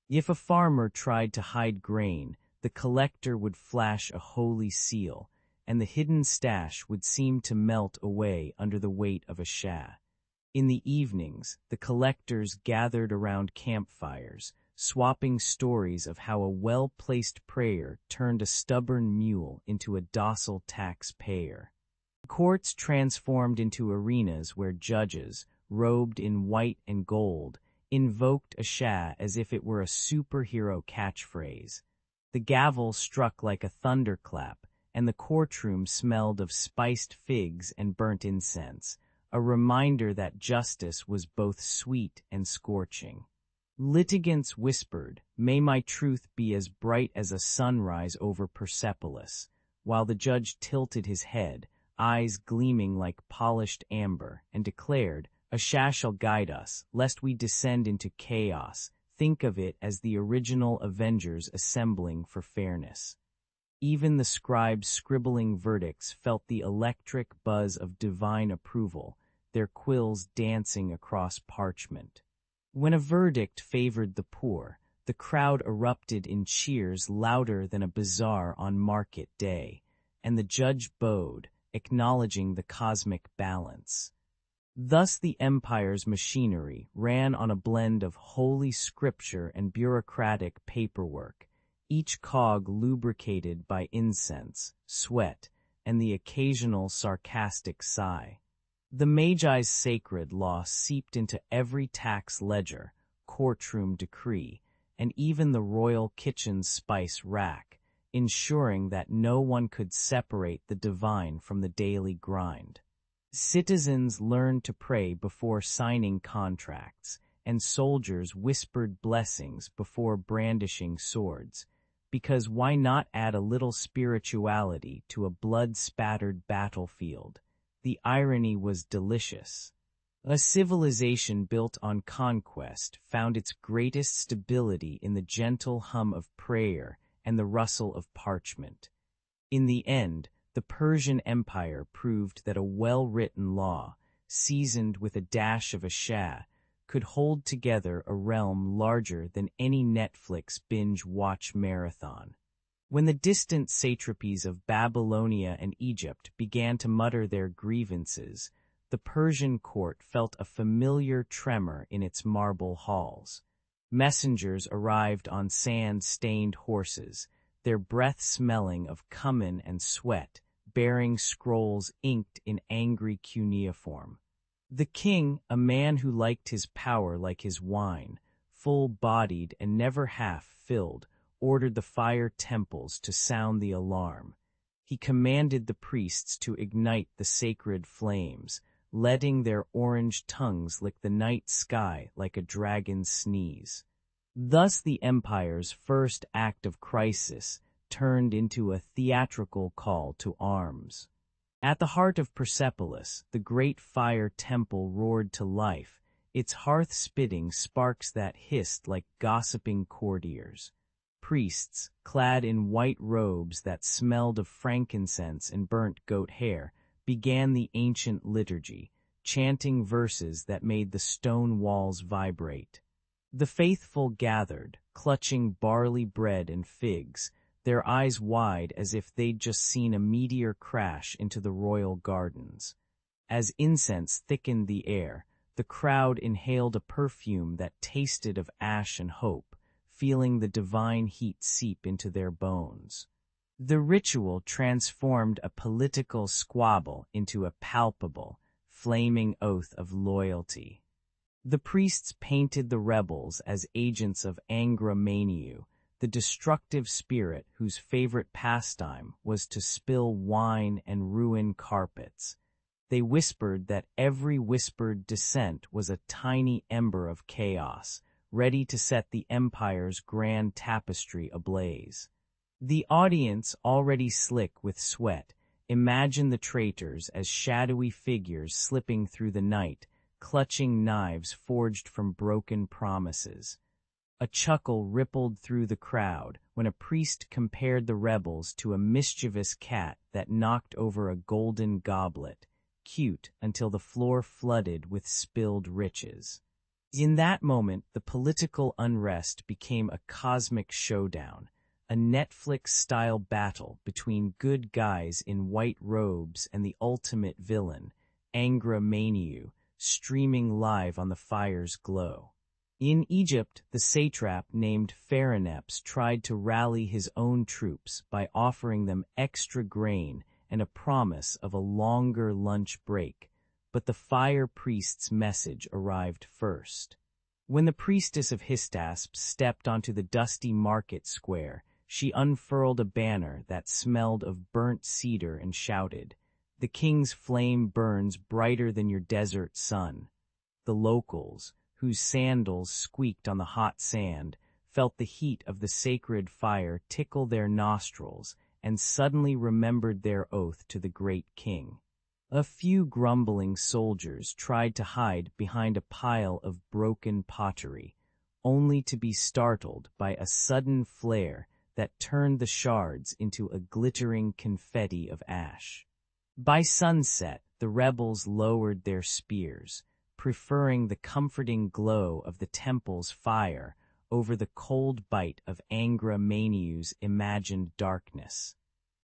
A: If a farmer tried to hide grain, the collector would flash a holy seal, and the hidden stash would seem to melt away under the weight of a Shah. In the evenings, the collectors gathered around campfires, swapping stories of how a well-placed prayer turned a stubborn mule into a docile taxpayer. Courts transformed into arenas where judges, robed in white and gold, invoked a Shah as if it were a superhero catchphrase. The gavel struck like a thunderclap, and the courtroom smelled of spiced figs and burnt incense, a reminder that justice was both sweet and scorching. Litigants whispered, "May my truth be as bright as a sunrise over Persepolis," while the judge tilted his head, eyes gleaming like polished amber, and declared, "A Shah shall guide us, lest we descend into chaos. Think of it as the original Avengers assembling for fairness." Even the scribes scribbling verdicts felt the electric buzz of divine approval, their quills dancing across parchment. When a verdict favored the poor, the crowd erupted in cheers louder than a bazaar on market day, and the judge bowed, acknowledging the cosmic balance. Thus the empire's machinery ran on a blend of holy scripture and bureaucratic paperwork, each cog lubricated by incense, sweat, and the occasional sarcastic sigh. The Magi's sacred law seeped into every tax ledger, courtroom decree, and even the royal kitchen's spice rack, ensuring that no one could separate the divine from the daily grind. Citizens learned to pray before signing contracts, and soldiers whispered blessings before brandishing swords, because why not add a little spirituality to a blood-spattered battlefield? The irony was delicious. A civilization built on conquest found its greatest stability in the gentle hum of prayer and the rustle of parchment. In the end, the Persian Empire proved that a well-written law, seasoned with a dash of a Shah, could hold together a realm larger than any Netflix binge-watch marathon. When the distant satrapies of Babylonia and Egypt began to mutter their grievances, the Persian court felt a familiar tremor in its marble halls. Messengers arrived on sand-stained horses, their breath smelling of cumin and sweat, bearing scrolls inked in angry cuneiform. The king, a man who liked his power like his wine, full-bodied and never half-filled, ordered the fire temples to sound the alarm. He commanded the priests to ignite the sacred flames, letting their orange tongues lick the night sky like a dragon's sneeze. Thus the empire's first act of crisis turned into a theatrical call to arms. At the heart of Persepolis, the great fire temple roared to life, its hearth spitting sparks that hissed like gossiping courtiers. Priests, clad in white robes that smelled of frankincense and burnt goat hair, began the ancient liturgy, chanting verses that made the stone walls vibrate. The faithful gathered, clutching barley bread and figs, their eyes wide as if they'd just seen a meteor crash into the royal gardens. As incense thickened the air, the crowd inhaled a perfume that tasted of ash and hope, feeling the divine heat seep into their bones. The ritual transformed a political squabble into a palpable, flaming oath of loyalty. The priests painted the rebels as agents of Angra Mainyu, the destructive spirit whose favorite pastime was to spill wine and ruin carpets. They whispered that every whispered dissent was a tiny ember of chaos, ready to set the empire's grand tapestry ablaze. The audience, already slick with sweat, imagined the traitors as shadowy figures slipping through the night, clutching knives forged from broken promises. A chuckle rippled through the crowd when a priest compared the rebels to a mischievous cat that knocked over a golden goblet, cute until the floor flooded with spilled riches. In that moment, the political unrest became a cosmic showdown, a Netflix-style battle between good guys in white robes and the ultimate villain, Angra Mainyu, streaming live on the fire's glow. In Egypt, the satrap named Phereneps tried to rally his own troops by offering them extra grain and a promise of a longer lunch break, but the fire priest's message arrived first. When the priestess of Hystasp stepped onto the dusty market square, she unfurled a banner that smelled of burnt cedar and shouted, "The king's flame burns brighter than your desert sun." The locals, whose sandals squeaked on the hot sand, felt the heat of the sacred fire tickle their nostrils and suddenly remembered their oath to the great king. A few grumbling soldiers tried to hide behind a pile of broken pottery, only to be startled by a sudden flare that turned the shards into a glittering confetti of ash. By sunset, the rebels lowered their spears, preferring the comforting glow of the temple's fire over the cold bite of Angra Mainyu's imagined darkness.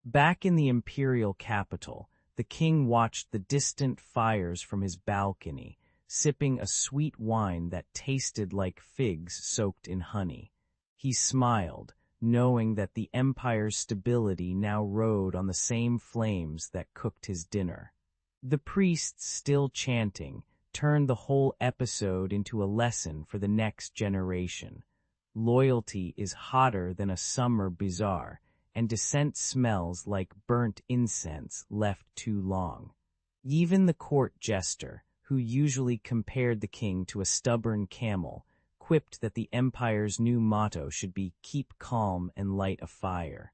A: Back in the imperial capital, the king watched the distant fires from his balcony, sipping a sweet wine that tasted like figs soaked in honey. He smiled, knowing that the empire's stability now rode on the same flames that cooked his dinner. The priests, still chanting, turned the whole episode into a lesson for the next generation. Loyalty is hotter than a summer bazaar, and dissent smells like burnt incense left too long. Even the court jester, who usually compared the king to a stubborn camel, quipped that the empire's new motto should be "Keep calm and light a fire."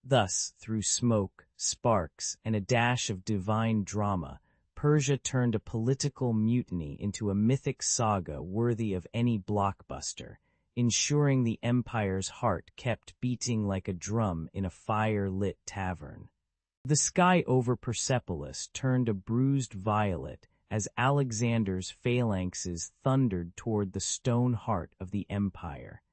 A: Thus, through smoke, sparks, and a dash of divine drama, Persia turned a political mutiny into a mythic saga worthy of any blockbuster, ensuring the empire's heart kept beating like a drum in a fire-lit tavern. The sky over Persepolis turned a bruised violet as Alexander's phalanxes thundered toward the stone heart of the empire.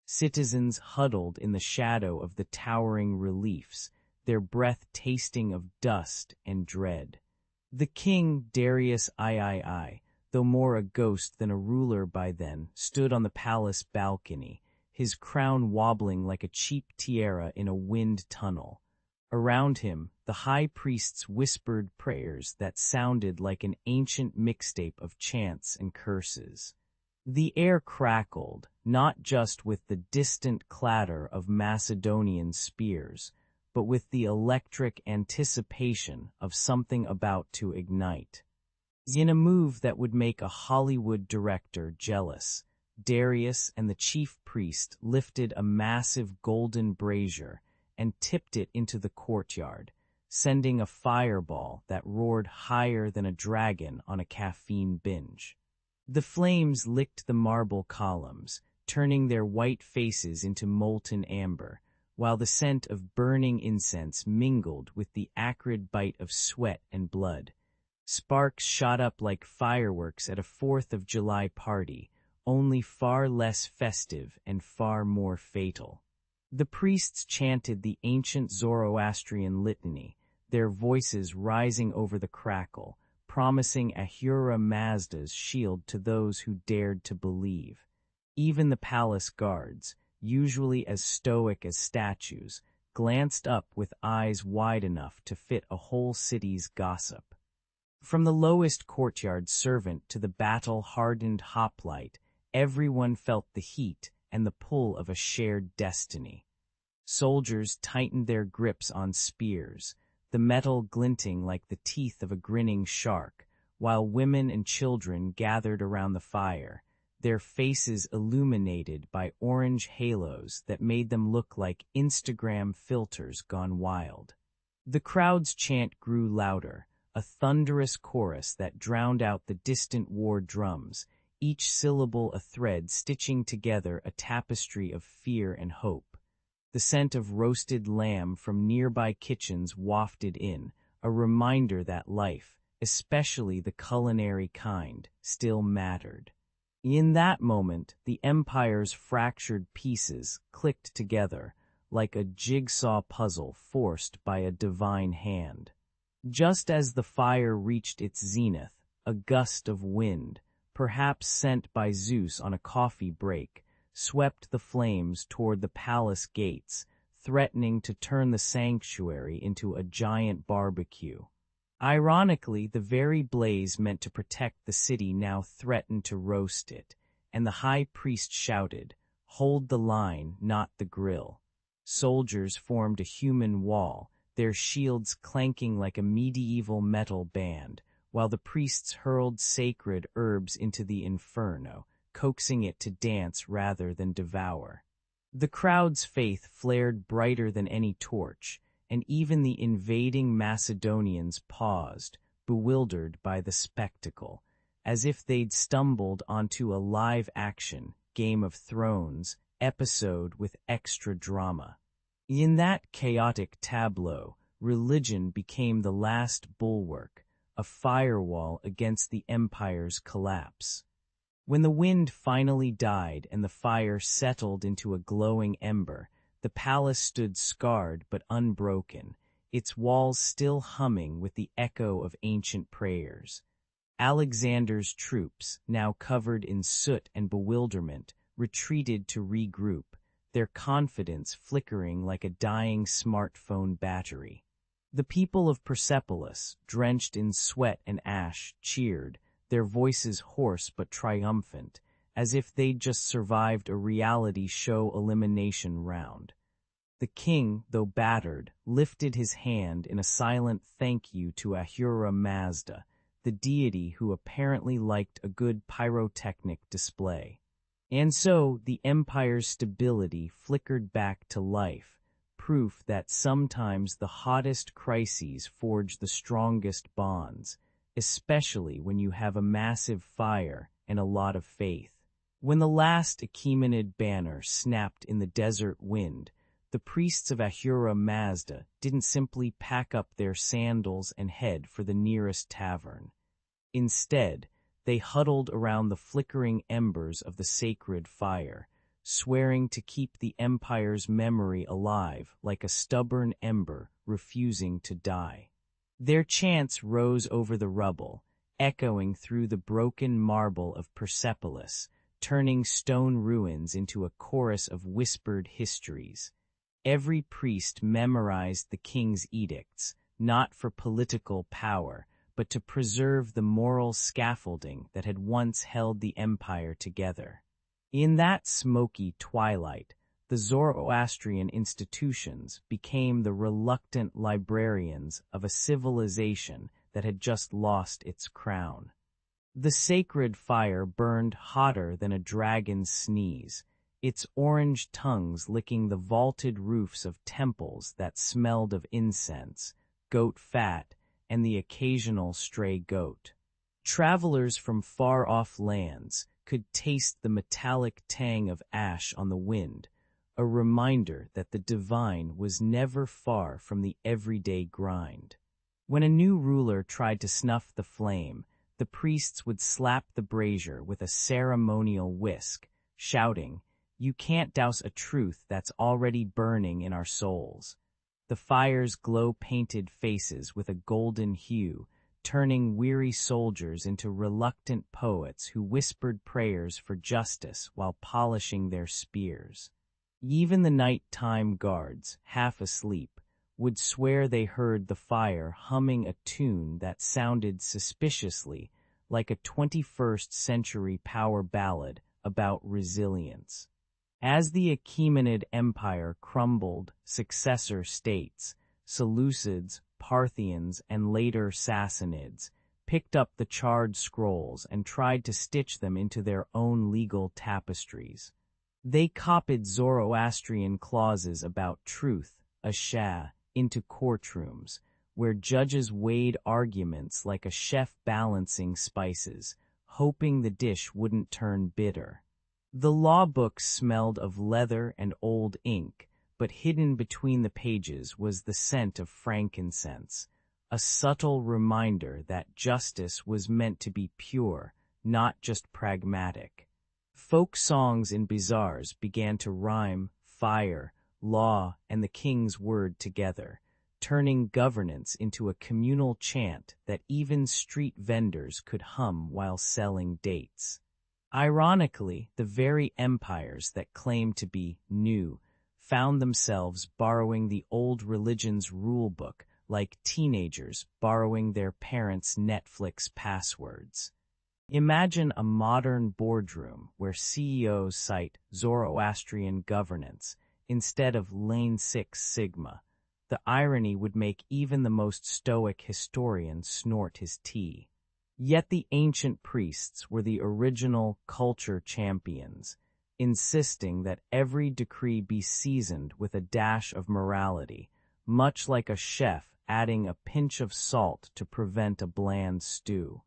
A: Citizens huddled in the shadow of the towering reliefs, their breath tasting of dust and dread. The king, Darius III, though more a ghost than a ruler by then, stood on the palace balcony, his crown wobbling like a cheap tiara in a wind tunnel. Around him, the high priests whispered prayers that sounded like an ancient mixtape of chants and curses. The air crackled, not just with the distant clatter of Macedonian spears, but with the electric anticipation of something about to ignite. In a move that would make a Hollywood director jealous, Darius and the chief priest lifted a massive golden brazier and tipped it into the courtyard, sending a fireball that roared higher than a dragon on a caffeine binge. The flames licked the marble columns, turning their white faces into molten amber, while the scent of burning incense mingled with the acrid bite of sweat and blood. Sparks shot up like fireworks at a 4th of July party, only far less festive and far more fatal. The priests chanted the ancient Zoroastrian litany, their voices rising over the crackle, promising Ahura Mazda's shield to those who dared to believe. Even the palace guards, usually as stoic as statues, glanced up with eyes wide enough to fit a whole city's gossip. From the lowest courtyard servant to the battle-hardened hoplite, everyone felt the heat and the pull of a shared destiny. Soldiers tightened their grips on spears, the metal glinting like the teeth of a grinning shark, while women and children gathered around the fire, their faces illuminated by orange halos that made them look like Instagram filters gone wild. The crowd's chant grew louder, a thunderous chorus that drowned out the distant war drums, each syllable a thread stitching together a tapestry of fear and hope. The scent of roasted lamb from nearby kitchens wafted in, a reminder that life, especially the culinary kind, still mattered. In that moment, the empire's fractured pieces clicked together, like a jigsaw puzzle forced by a divine hand. Just as the fire reached its zenith, a gust of wind, perhaps sent by Zeus on a coffee break, swept the flames toward the palace gates, threatening to turn the sanctuary into a giant barbecue. Ironically, the very blaze meant to protect the city now threatened to roast it, and the high priest shouted, "Hold the line, not the grill." Soldiers formed a human wall, their shields clanking like a medieval metal band, while the priests hurled sacred herbs into the inferno, coaxing it to dance rather than devour. The crowd's faith flared brighter than any torch, and even the invading Macedonians paused, bewildered by the spectacle, as if they'd stumbled onto a live-action Game of Thrones episode with extra drama. In that chaotic tableau, religion became the last bulwark, a firewall against the empire's collapse. When the wind finally died and the fire settled into a glowing ember, the palace stood scarred but unbroken, its walls still humming with the echo of ancient prayers. Alexander's troops, now covered in soot and bewilderment, retreated to regroup, their confidence flickering like a dying smartphone battery. The people of Persepolis, drenched in sweat and ash, cheered, their voices hoarse but triumphant, as if they'd just survived a reality show elimination round. The king, though battered, lifted his hand in a silent thank you to Ahura Mazda, the deity who apparently liked a good pyrotechnic display. And so the empire's stability flickered back to life, proof that sometimes the hottest crises forge the strongest bonds, especially when you have a massive fire and a lot of faith. When the last Achaemenid banner snapped in the desert wind, the priests of Ahura Mazda didn't simply pack up their sandals and head for the nearest tavern. Instead, they huddled around the flickering embers of the sacred fire, swearing to keep the empire's memory alive like a stubborn ember refusing to die. Their chants rose over the rubble, echoing through the broken marble of Persepolis, turning stone ruins into a chorus of whispered histories. Every priest memorized the king's edicts, not for political power, but to preserve the moral scaffolding that had once held the empire together. In that smoky twilight, the Zoroastrian institutions became the reluctant librarians of a civilization that had just lost its crown. The sacred fire burned hotter than a dragon's sneeze, its orange tongues licking the vaulted roofs of temples that smelled of incense, goat fat, and the occasional stray goat. Travelers from far-off lands could taste the metallic tang of ash on the wind, a reminder that the divine was never far from the everyday grind. When a new ruler tried to snuff the flame, the priests would slap the brazier with a ceremonial whisk, shouting, "You can't douse a truth that's already burning in our souls." The fire's glow-painted faces with a golden hue, turning weary soldiers into reluctant poets who whispered prayers for justice while polishing their spears. Even the nighttime guards, half asleep, would swear they heard the fire humming a tune that sounded suspiciously like a 21st-century power ballad about resilience. As the Achaemenid Empire crumbled, successor states, Seleucids, Parthians, and later Sassanids, picked up the charred scrolls and tried to stitch them into their own legal tapestries. They copied Zoroastrian clauses about truth, asha, into courtrooms, where judges weighed arguments like a chef balancing spices, hoping the dish wouldn't turn bitter. The law books smelled of leather and old ink, but hidden between the pages was the scent of frankincense, a subtle reminder that justice was meant to be pure, not just pragmatic. Folk songs in bazaars began to rhyme fire, law, and the king's word together, turning governance into a communal chant that even street vendors could hum while selling dates. Ironically, the very empires that claimed to be new found themselves borrowing the old religion's rulebook like teenagers borrowing their parents' Netflix passwords. Imagine a modern boardroom where CEOs cite Zoroastrian governance instead of Lane Six Sigma. The irony would make even the most stoic historian snort his tea. Yet the ancient priests were the original culture champions, insisting that every decree be seasoned with a dash of morality, much like a chef adding a pinch of salt to prevent a bland stew.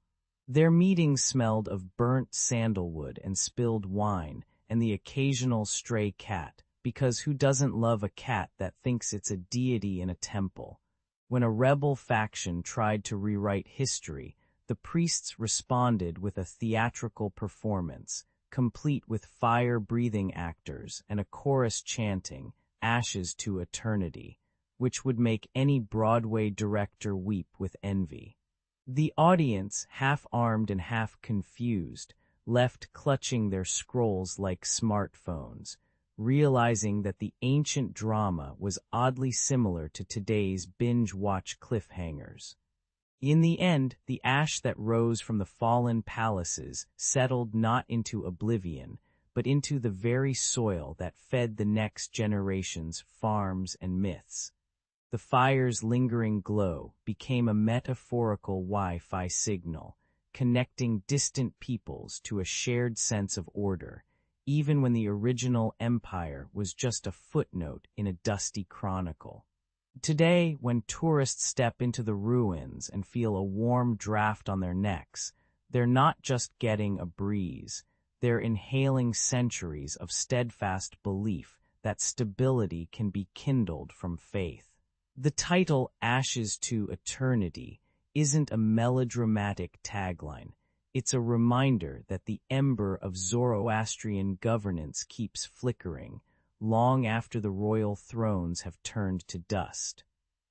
A: Their meetings smelled of burnt sandalwood and spilled wine and the occasional stray cat, because who doesn't love a cat that thinks it's a deity in a temple? When a rebel faction tried to rewrite history, the priests responded with a theatrical performance, complete with fire-breathing actors and a chorus chanting, "Ashes to Eternity," which would make any Broadway director weep with envy. The audience, half-armed and half-confused, left clutching their scrolls like smartphones, realizing that the ancient drama was oddly similar to today's binge-watch cliffhangers. In the end, the ash that rose from the fallen palaces settled not into oblivion, but into the very soil that fed the next generation's farms and myths. The fire's lingering glow became a metaphorical Wi-Fi signal, connecting distant peoples to a shared sense of order, even when the original empire was just a footnote in a dusty chronicle. Today, when tourists step into the ruins and feel a warm draft on their necks, they're not just getting a breeze, they're inhaling centuries of steadfast belief that stability can be kindled from faith. The title Ashes to Eternity isn't a melodramatic tagline. It's a reminder that the ember of Zoroastrian governance keeps flickering, long after the royal thrones have turned to dust.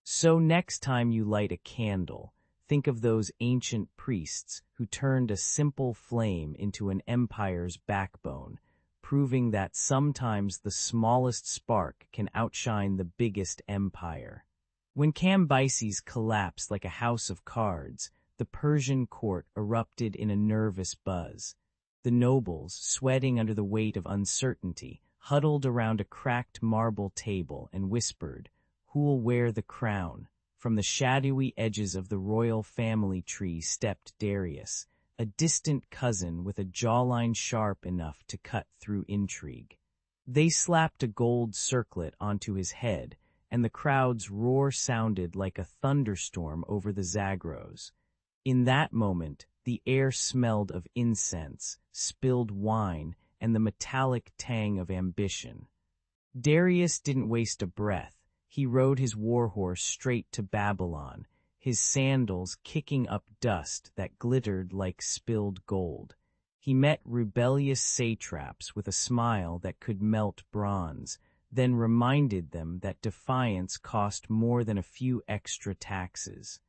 A: So next time you light a candle, think of those ancient priests who turned a simple flame into an empire's backbone, proving that sometimes the smallest spark can outshine the biggest empire. When Cambyses collapsed like a house of cards, the Persian court erupted in a nervous buzz. The nobles, sweating under the weight of uncertainty, huddled around a cracked marble table and whispered, "Who'll wear the crown?" From the shadowy edges of the royal family tree stepped Darius, a distant cousin with a jawline sharp enough to cut through intrigue. They slapped a gold circlet onto his head, and the crowd's roar sounded like a thunderstorm over the Zagros. In that moment, the air smelled of incense, spilled wine, and the metallic tang of ambition. Darius didn't waste a breath. He rode his warhorse straight to Babylon, his sandals kicking up dust that glittered like spilled gold. He met rebellious satraps with a smile that could melt bronze, then reminded them that defiance cost more than a few extra taxes.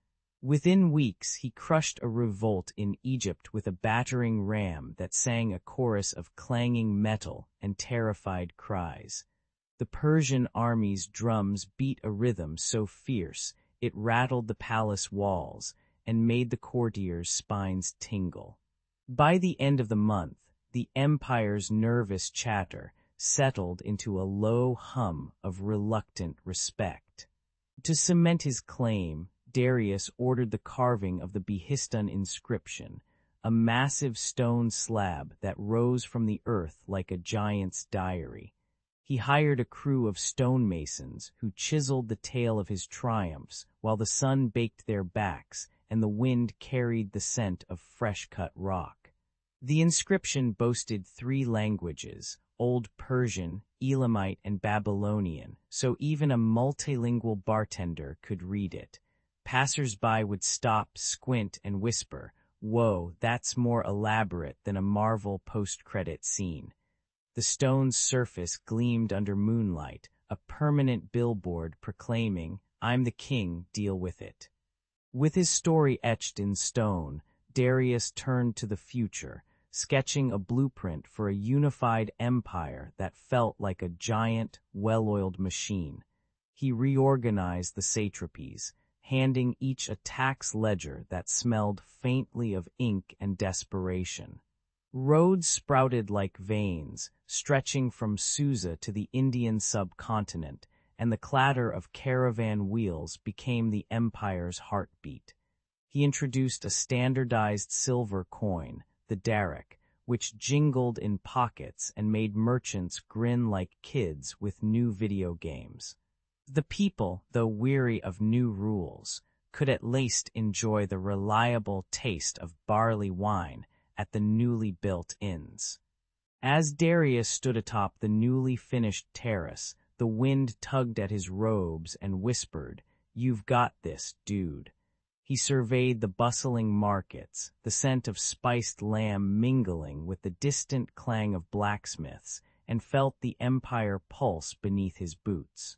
A: Within weeks, he crushed a revolt in Egypt with a battering ram that sang a chorus of clanging metal and terrified cries. The Persian army's drums beat a rhythm so fierce it rattled the palace walls and made the courtiers' spines tingle. By the end of the month, the empire's nervous chatter settled into a low hum of reluctant respect. To cement his claim, Darius ordered the carving of the Behistun inscription, a massive stone slab that rose from the earth like a giant's diary. He hired a crew of stonemasons who chiseled the tale of his triumphs while the sun baked their backs and the wind carried the scent of fresh-cut rock. The inscription boasted 3 languages, Old Persian, Elamite, and Babylonian, so even a multilingual bartender could read it. Passers-by would stop, squint, and whisper, "Whoa, that's more elaborate than a Marvel post-credit scene." The stone's surface gleamed under moonlight, a permanent billboard proclaiming, "I'm the king, deal with it." With his story etched in stone, Darius turned to the future, sketching a blueprint for a unified empire that felt like a giant, well-oiled machine. He reorganized the satrapies, handing each a tax ledger that smelled faintly of ink and desperation. Roads sprouted like veins, stretching from Susa to the Indian subcontinent, and the clatter of caravan wheels became the empire's heartbeat. He introduced a standardized silver coin, the darak, which jingled in pockets and made merchants grin like kids with new video games. The people, though weary of new rules, could at least enjoy the reliable taste of barley wine at the newly built inns. As Darius stood atop the newly finished terrace, the wind tugged at his robes and whispered, "You've got this, dude." He surveyed the bustling markets, the scent of spiced lamb mingling with the distant clang of blacksmiths, and felt the empire pulse beneath his boots.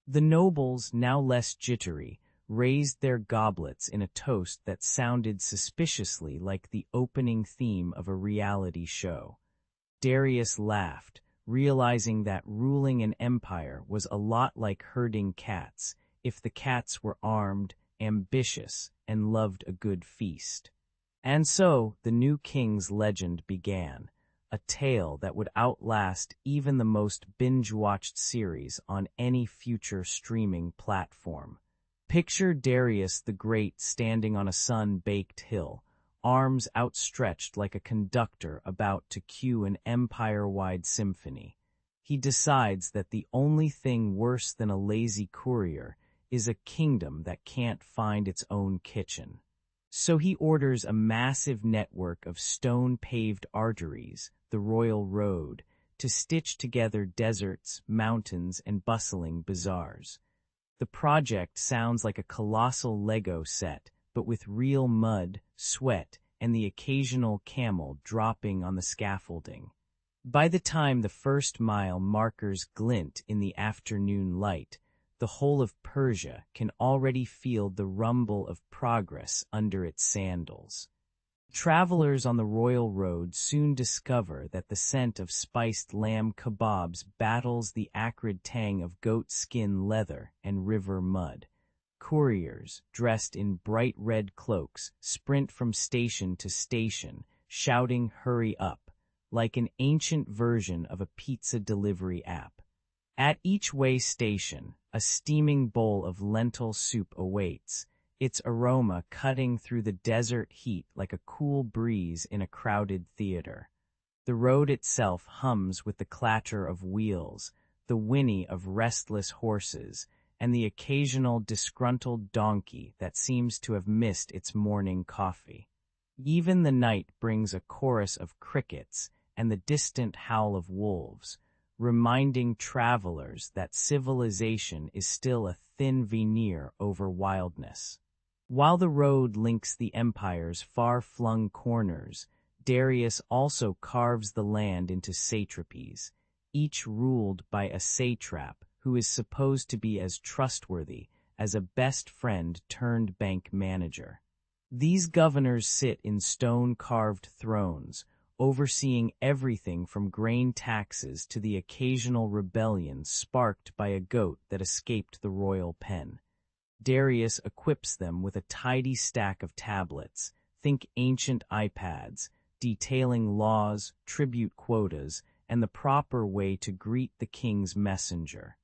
A: The nobles, now less jittery, raised their goblets in a toast that sounded suspiciously like the opening theme of a reality show. Darius laughed, realizing that ruling an empire was a lot like herding cats, if the cats were armed, ambitious, and loved a good feast. And so the new king's legend began, a tale that would outlast even the most binge-watched series on any future streaming platform. Picture Darius the Great standing on a sun-baked hill, arms outstretched like a conductor about to cue an empire-wide symphony. He decides that the only thing worse than a lazy courier is a kingdom that can't find its own kitchen. So he orders a massive network of stone-paved arteries, the Royal Road, to stitch together deserts, mountains, and bustling bazaars. The project sounds like a colossal Lego set, but with real mud, sweat, and the occasional camel dropping on the scaffolding. By the time the first mile markers glint in the afternoon light, the whole of Persia can already feel the rumble of progress under its sandals. Travelers on the royal road soon discover that the scent of spiced lamb kebabs battles the acrid tang of goat skin leather and river mud. Couriers, dressed in bright red cloaks, sprint from station to station, shouting "Hurry up," like an ancient version of a pizza delivery app. At each way station, a steaming bowl of lentil soup awaits, its aroma cutting through the desert heat like a cool breeze in a crowded theater. The road itself hums with the clatter of wheels, the whinny of restless horses, and the occasional disgruntled donkey that seems to have missed its morning coffee. Even the night brings a chorus of crickets and the distant howl of wolves, reminding travelers that civilization is still a thin veneer over wildness. While the road links the empire's far-flung corners, Darius also carves the land into satrapies, each ruled by a satrap who is supposed to be as trustworthy as a best friend turned bank manager. These governors sit in stone-carved thrones, overseeing everything from grain taxes to the occasional rebellion sparked by a goat that escaped the royal pen. Darius equips them with a tidy stack of tablets, think ancient iPads, detailing laws, tribute quotas, and the proper way to greet the king's messenger.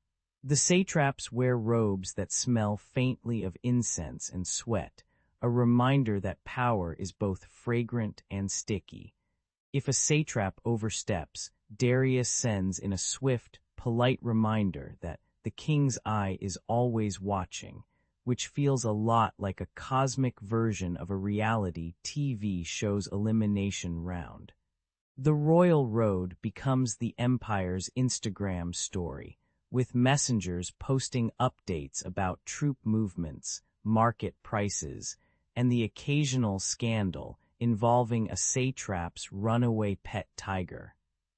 A: The satraps wear robes that smell faintly of incense and sweat, a reminder that power is both fragrant and sticky. If a satrap oversteps, Darius sends in a swift, polite reminder that the king's eye is always watching, which feels a lot like a cosmic version of a reality TV show's elimination round. The royal road becomes the empire's Instagram story, with messengers posting updates about troop movements, market prices, and the occasional scandal involving a satrap's runaway pet tiger.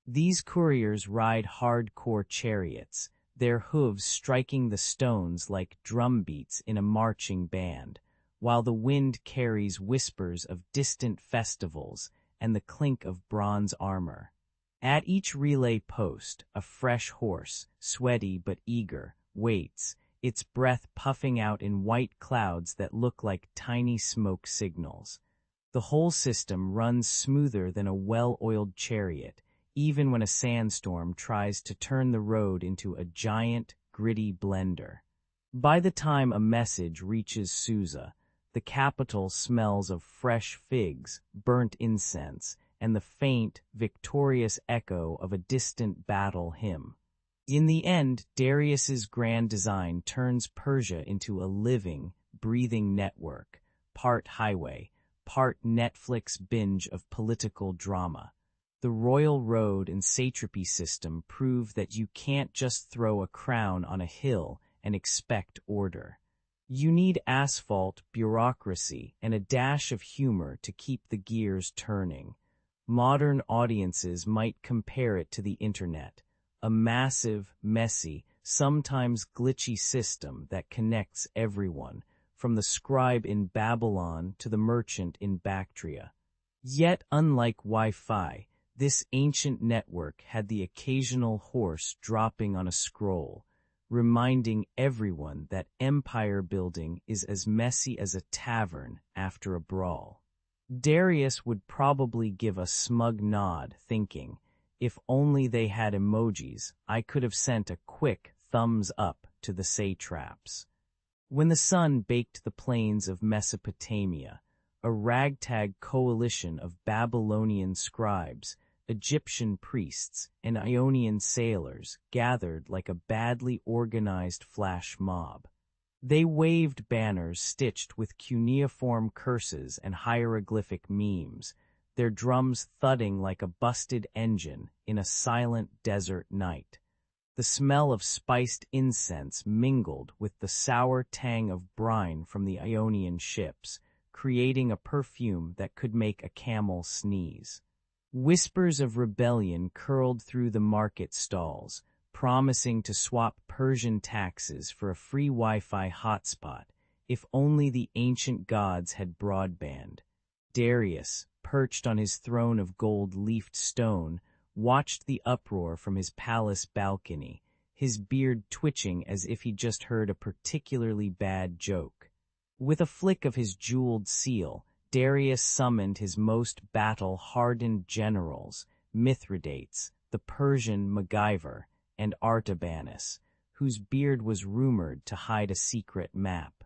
A: These couriers ride hardcore chariots, their hooves striking the stones like drumbeats in a marching band, while the wind carries whispers of distant festivals and the clink of bronze armor. At each relay post, a fresh horse, sweaty but eager, waits, its breath puffing out in white clouds that look like tiny smoke signals. The whole system runs smoother than a well-oiled chariot, even when a sandstorm tries to turn the road into a giant, gritty blender. By the time a message reaches Susa, the capital smells of fresh figs, burnt incense, and the faint, victorious echo of a distant battle hymn. In the end, Darius's grand design turns Persia into a living, breathing network, part highway, part Netflix binge of political drama. The royal road and satrapy system prove that you can't just throw a crown on a hill and expect order. You need asphalt, bureaucracy, and a dash of humor to keep the gears turning. Modern audiences might compare it to the internet, a massive, messy, sometimes glitchy system that connects everyone, from the scribe in Babylon to the merchant in Bactria. Yet, unlike Wi-Fi, this ancient network had the occasional horse dropping on a scroll, reminding everyone that empire building is as messy as a tavern after a brawl. Darius would probably give a smug nod, thinking, if only they had emojis, I could have sent a quick thumbs up to the satraps. When the sun baked the plains of Mesopotamia, a ragtag coalition of Babylonian scribes, Egyptian priests, and Ionian sailors gathered like a badly organized flash mob. They waved banners stitched with cuneiform curses and hieroglyphic memes, their drums thudding like a busted engine in a silent desert night. The smell of spiced incense mingled with the sour tang of brine from the Ionian ships, creating a perfume that could make a camel sneeze. Whispers of rebellion curled through the market stalls, promising to swap Persian taxes for a free Wi-Fi hotspot if only the ancient gods had broadband. Darius, perched on his throne of gold-leafed stone, watched the uproar from his palace balcony, his beard twitching as if he'd just heard a particularly bad joke. With a flick of his jeweled seal, Darius summoned his most battle-hardened generals, Mithridates, the Persian MacGyver, and Artabanus, whose beard was rumored to hide a secret map.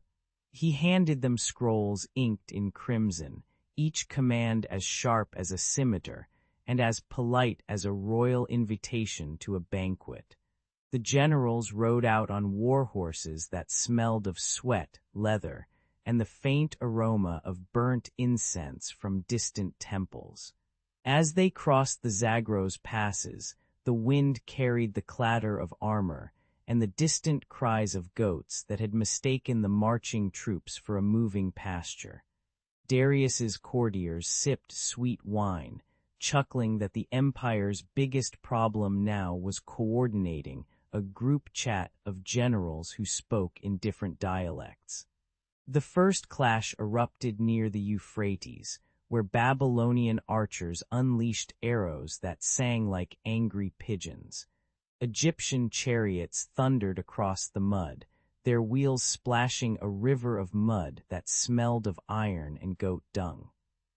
A: He handed them scrolls inked in crimson, each command as sharp as a scimitar, and as polite as a royal invitation to a banquet. The generals rode out on war horses that smelled of sweat, leather, and the faint aroma of burnt incense from distant temples. As they crossed the Zagros passes, the wind carried the clatter of armor and the distant cries of goats that had mistaken the marching troops for a moving pasture. Darius's courtiers sipped sweet wine, chuckling that the empire's biggest problem now was coordinating a group chat of generals who spoke in different dialects. The first clash erupted near the Euphrates, where Babylonian archers unleashed arrows that sang like angry pigeons. Egyptian chariots thundered across the mud, their wheels splashing a river of mud that smelled of iron and goat dung.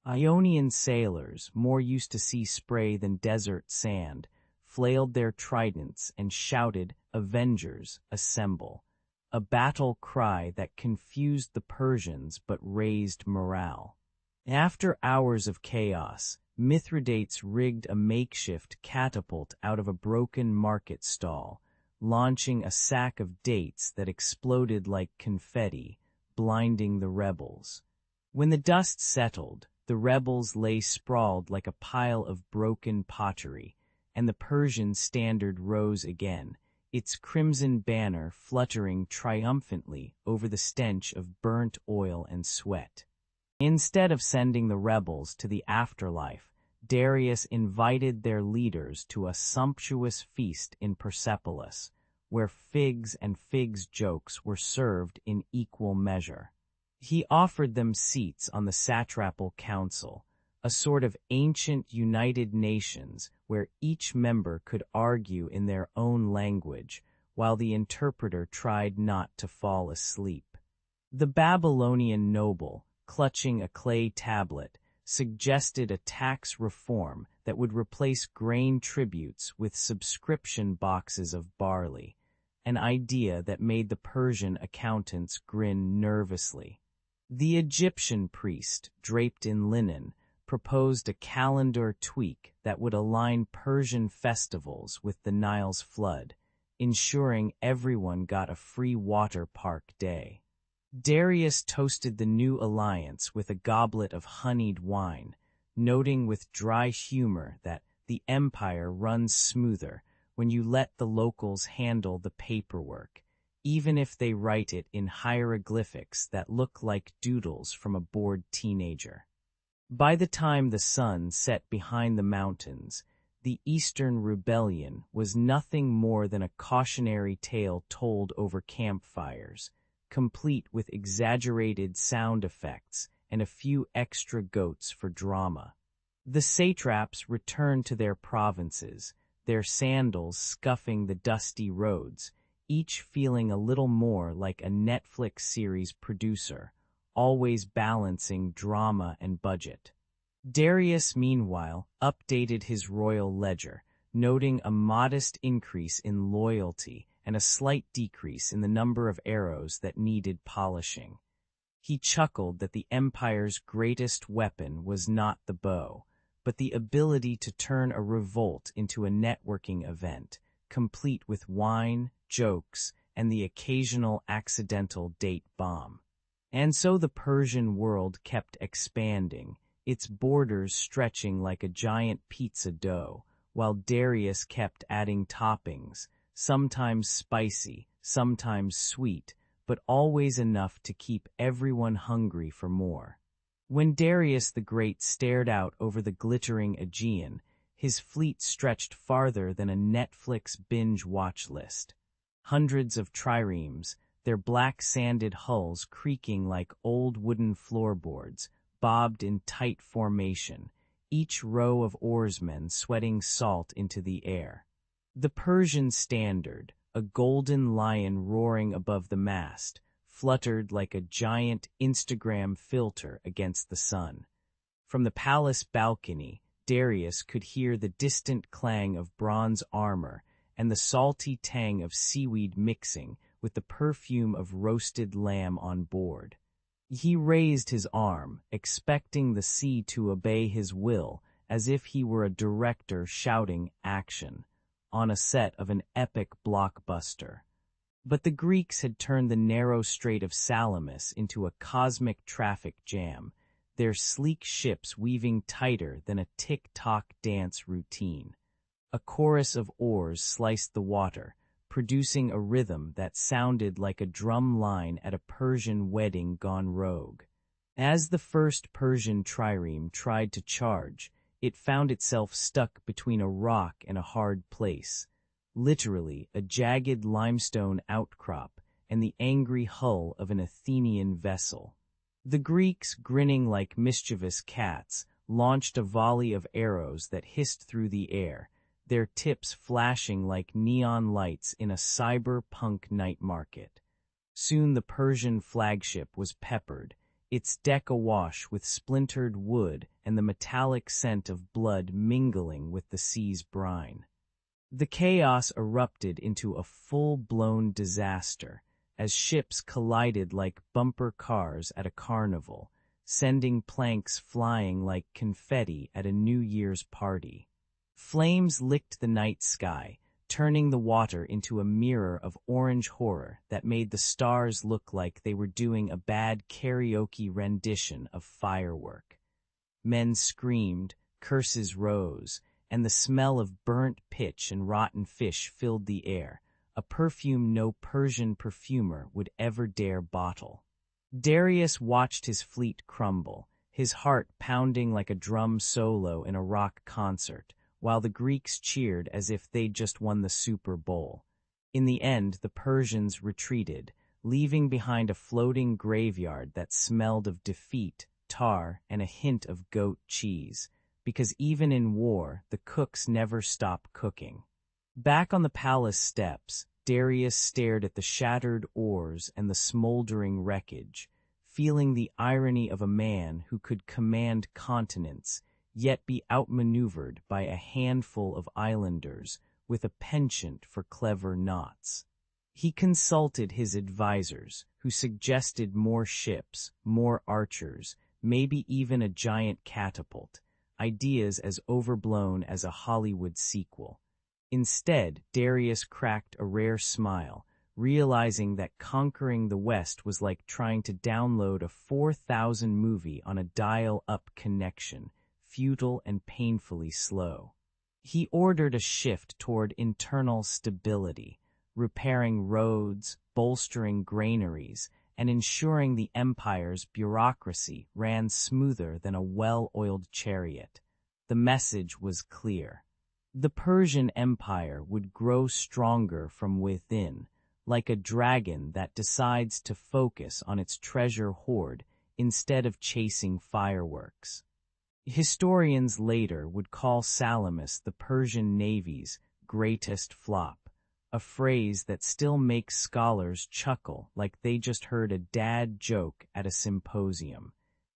A: Ionian sailors, more used to sea spray than desert sand, flailed their tridents and shouted, "Avengers, assemble!" a battle cry that confused the Persians but raised morale. After hours of chaos, Mithridates rigged a makeshift catapult out of a broken market stall, launching a sack of dates that exploded like confetti, blinding the rebels. When the dust settled, the rebels lay sprawled like a pile of broken pottery, and the Persian standard rose again, its crimson banner fluttering triumphantly over the stench of burnt oil and sweat. Instead of sending the rebels to the afterlife, Darius invited their leaders to a sumptuous feast in Persepolis, where figs and figs jokes were served in equal measure. He offered them seats on the satrapal council, a sort of ancient United Nations where each member could argue in their own language, while the interpreter tried not to fall asleep. The Babylonian noble, clutching a clay tablet, suggested a tax reform that would replace grain tributes with subscription boxes of barley, an idea that made the Persian accountants grin nervously. The Egyptian priest, draped in linen, proposed a calendar tweak that would align Persian festivals with the Nile's flood, ensuring everyone got a free water park day. Darius toasted the new alliance with a goblet of honeyed wine, noting with dry humor that the empire runs smoother when you let the locals handle the paperwork, even if they write it in hieroglyphics that look like doodles from a bored teenager. By the time the sun set behind the mountains, the Eastern Rebellion was nothing more than a cautionary tale told over campfires, complete with exaggerated sound effects and a few extra goats for drama. The satraps returned to their provinces, their sandals scuffing the dusty roads, each feeling a little more like a Netflix series producer, always balancing drama and budget. Darius, meanwhile, updated his royal ledger, noting a modest increase in loyalty and a slight decrease in the number of arrows that needed polishing. He chuckled that the empire's greatest weapon was not the bow, but the ability to turn a revolt into a networking event, complete with wine, jokes, and the occasional accidental date bomb. And so the Persian world kept expanding, its borders stretching like a giant pizza dough, while Darius kept adding toppings, sometimes spicy, sometimes sweet, but always enough to keep everyone hungry for more. When Darius the Great stared out over the glittering Aegean, his fleet stretched farther than a Netflix binge watch list. Hundreds of triremes, their black sanded hulls creaking like old wooden floorboards, bobbed in tight formation, each row of oarsmen sweating salt into the air. The Persian standard, a golden lion roaring above the mast, fluttered like a giant Instagram filter against the sun. From the palace balcony, Darius could hear the distant clang of bronze armor and the salty tang of seaweed mixing with the perfume of roasted lamb on board. He raised his arm, expecting the sea to obey his will, as if he were a director shouting action on a set of an epic blockbuster. But the Greeks had turned the narrow Strait of Salamis into a cosmic traffic jam, their sleek ships weaving tighter than a tick-tock dance routine. A chorus of oars sliced the water, producing a rhythm that sounded like a drum line at a Persian wedding gone rogue. As the first Persian trireme tried to charge, it found itself stuck between a rock and a hard place, literally a jagged limestone outcrop and the angry hull of an Athenian vessel. The Greeks, grinning like mischievous cats, launched a volley of arrows that hissed through the air, their tips flashing like neon lights in a cyberpunk night market. Soon the Persian flagship was peppered, its deck awash with splintered wood and the metallic scent of blood mingling with the sea's brine. The chaos erupted into a full-blown disaster as ships collided like bumper cars at a carnival, sending planks flying like confetti at a New Year's party. Flames licked the night sky, turning the water into a mirror of orange horror that made the stars look like they were doing a bad karaoke rendition of Firework. Men screamed, curses rose, and the smell of burnt pitch and rotten fish filled the air, a perfume no Persian perfumer would ever dare bottle. Darius watched his fleet crumble, his heart pounding like a drum solo in a rock concert, while the Greeks cheered as if they'd just won the Super Bowl. In the end, the Persians retreated, leaving behind a floating graveyard that smelled of defeat, tar, and a hint of goat cheese, because even in war, the cooks never stop cooking. Back on the palace steps, Darius stared at the shattered oars and the smoldering wreckage, feeling the irony of a man who could command continents, yet be outmaneuvered by a handful of islanders with a penchant for clever knots. He consulted his advisors, who suggested more ships, more archers, maybe even a giant catapult, ideas as overblown as a Hollywood sequel. Instead, Darius cracked a rare smile, realizing that conquering the West was like trying to download a 4,000 movie on a dial-up connection, futile and painfully slow. He ordered a shift toward internal stability, repairing roads, bolstering granaries, and ensuring the empire's bureaucracy ran smoother than a well-oiled chariot. The message was clear. The Persian Empire would grow stronger from within, like a dragon that decides to focus on its treasure hoard instead of chasing fireworks. Historians later would call Salamis the Persian Navy's greatest flop, a phrase that still makes scholars chuckle like they just heard a dad joke at a symposium.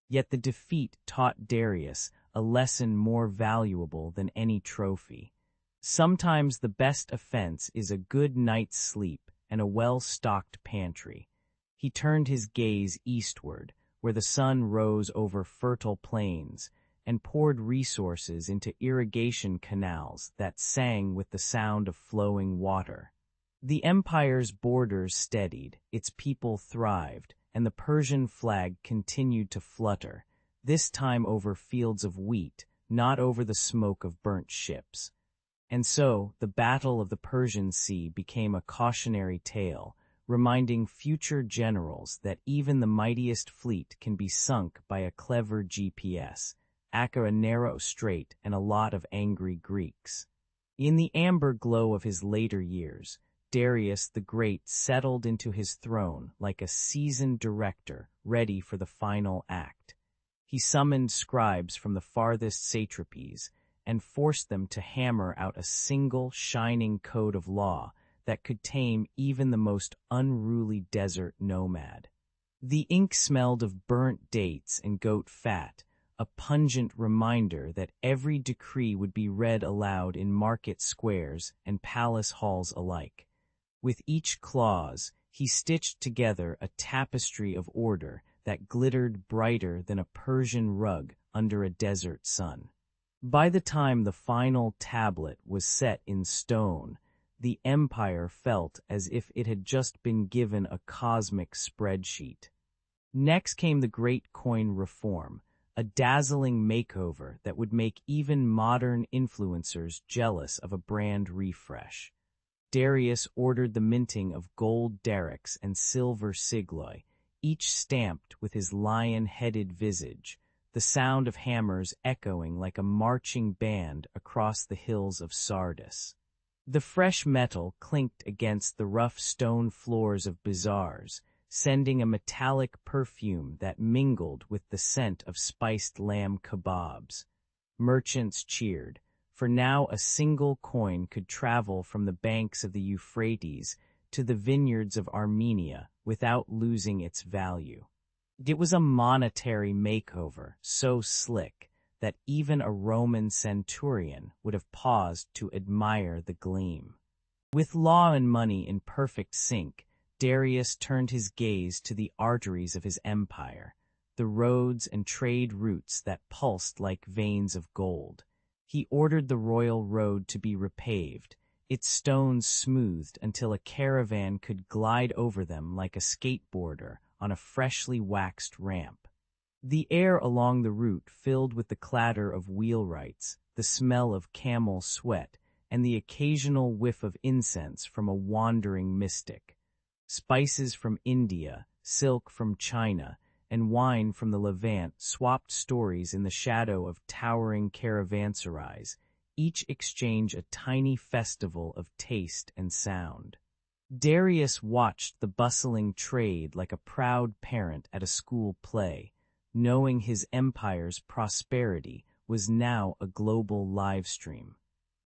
A: Yet the defeat taught Darius a lesson more valuable than any trophy. Sometimes the best offense is a good night's sleep and a well-stocked pantry. He turned his gaze eastward, where the sun rose over fertile plains, and poured resources into irrigation canals that sang with the sound of flowing water. The empire's borders steadied, its people thrived, and the Persian flag continued to flutter, this time over fields of wheat, not over the smoke of burnt ships. And so, the Battle of the Persian Sea became a cautionary tale, reminding future generals that even the mightiest fleet can be sunk by a clever GPS, aka a narrow strait and a lot of angry Greeks. In the amber glow of his later years, Darius the Great settled into his throne like a seasoned director ready for the final act. He summoned scribes from the farthest satrapies and forced them to hammer out a single shining code of law that could tame even the most unruly desert nomad. The ink smelled of burnt dates and goat fat, a pungent reminder that every decree would be read aloud in market squares and palace halls alike. With each clause, he stitched together a tapestry of order that glittered brighter than a Persian rug under a desert sun. By the time the final tablet was set in stone, the empire felt as if it had just been given a cosmic spreadsheet. Next came the Great Coin Reform, a dazzling makeover that would make even modern influencers jealous of a brand refresh. Darius ordered the minting of gold derricks and silver sigloi, each stamped with his lion-headed visage, the sound of hammers echoing like a marching band across the hills of Sardis. The fresh metal clinked against the rough stone floors of bazaars, sending a metallic perfume that mingled with the scent of spiced lamb kebabs. Merchants cheered, for now a single coin could travel from the banks of the Euphrates to the vineyards of Armenia without losing its value. It was a monetary makeover so slick that even a Roman centurion would have paused to admire the gleam. With law and money in perfect sync, Darius turned his gaze to the arteries of his empire, the roads and trade routes that pulsed like veins of gold. He ordered the royal road to be repaved, its stones smoothed until a caravan could glide over them like a skateboarder on a freshly waxed ramp. The air along the route filled with the clatter of wheelwrights, the smell of camel sweat, and the occasional whiff of incense from a wandering mystic. Spices from India, silk from China, and wine from the Levant swapped stories in the shadow of towering caravanserais, each exchange a tiny festival of taste and sound. Darius watched the bustling trade like a proud parent at a school play, knowing his empire's prosperity was now a global livestream.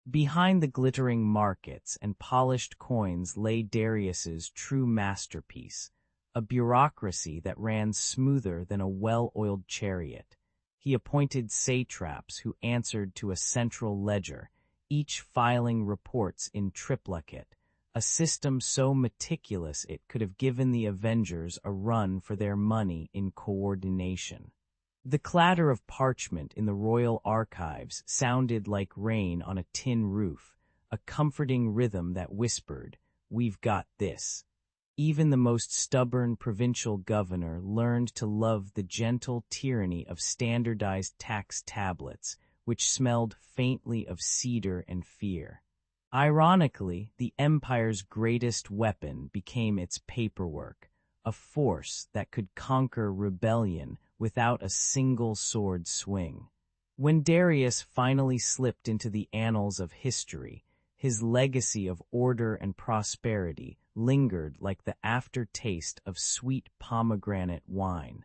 A: Behind the glittering markets and polished coins lay Darius's true masterpiece, a bureaucracy that ran smoother than a well-oiled chariot. He appointed satraps who answered to a central ledger, each filing reports in triplicate, a system so meticulous it could have given the Avengers a run for their money in coordination. The clatter of parchment in the royal archives sounded like rain on a tin roof, a comforting rhythm that whispered, "We've got this." Even the most stubborn provincial governor learned to love the gentle tyranny of standardized tax tablets, which smelled faintly of cedar and fear. Ironically, the empire's greatest weapon became its paperwork, a force that could conquer rebellion without a single sword swing. When Darius finally slipped into the annals of history, his legacy of order and prosperity lingered like the aftertaste of sweet pomegranate wine.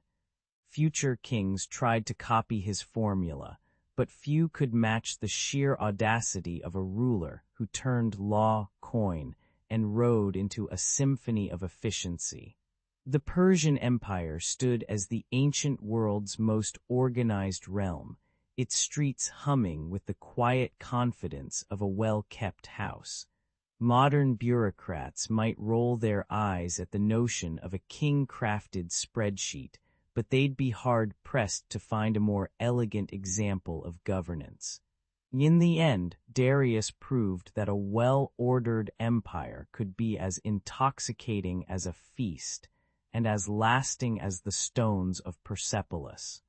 A: Future kings tried to copy his formula, but few could match the sheer audacity of a ruler who turned law, coin, and rode into a symphony of efficiency. The Persian Empire stood as the ancient world's most organized realm, its streets humming with the quiet confidence of a well-kept house. Modern bureaucrats might roll their eyes at the notion of a king-crafted spreadsheet, but they'd be hard-pressed to find a more elegant example of governance. In the end, Darius proved that a well-ordered empire could be as intoxicating as a feast and as lasting as the stones of Persepolis.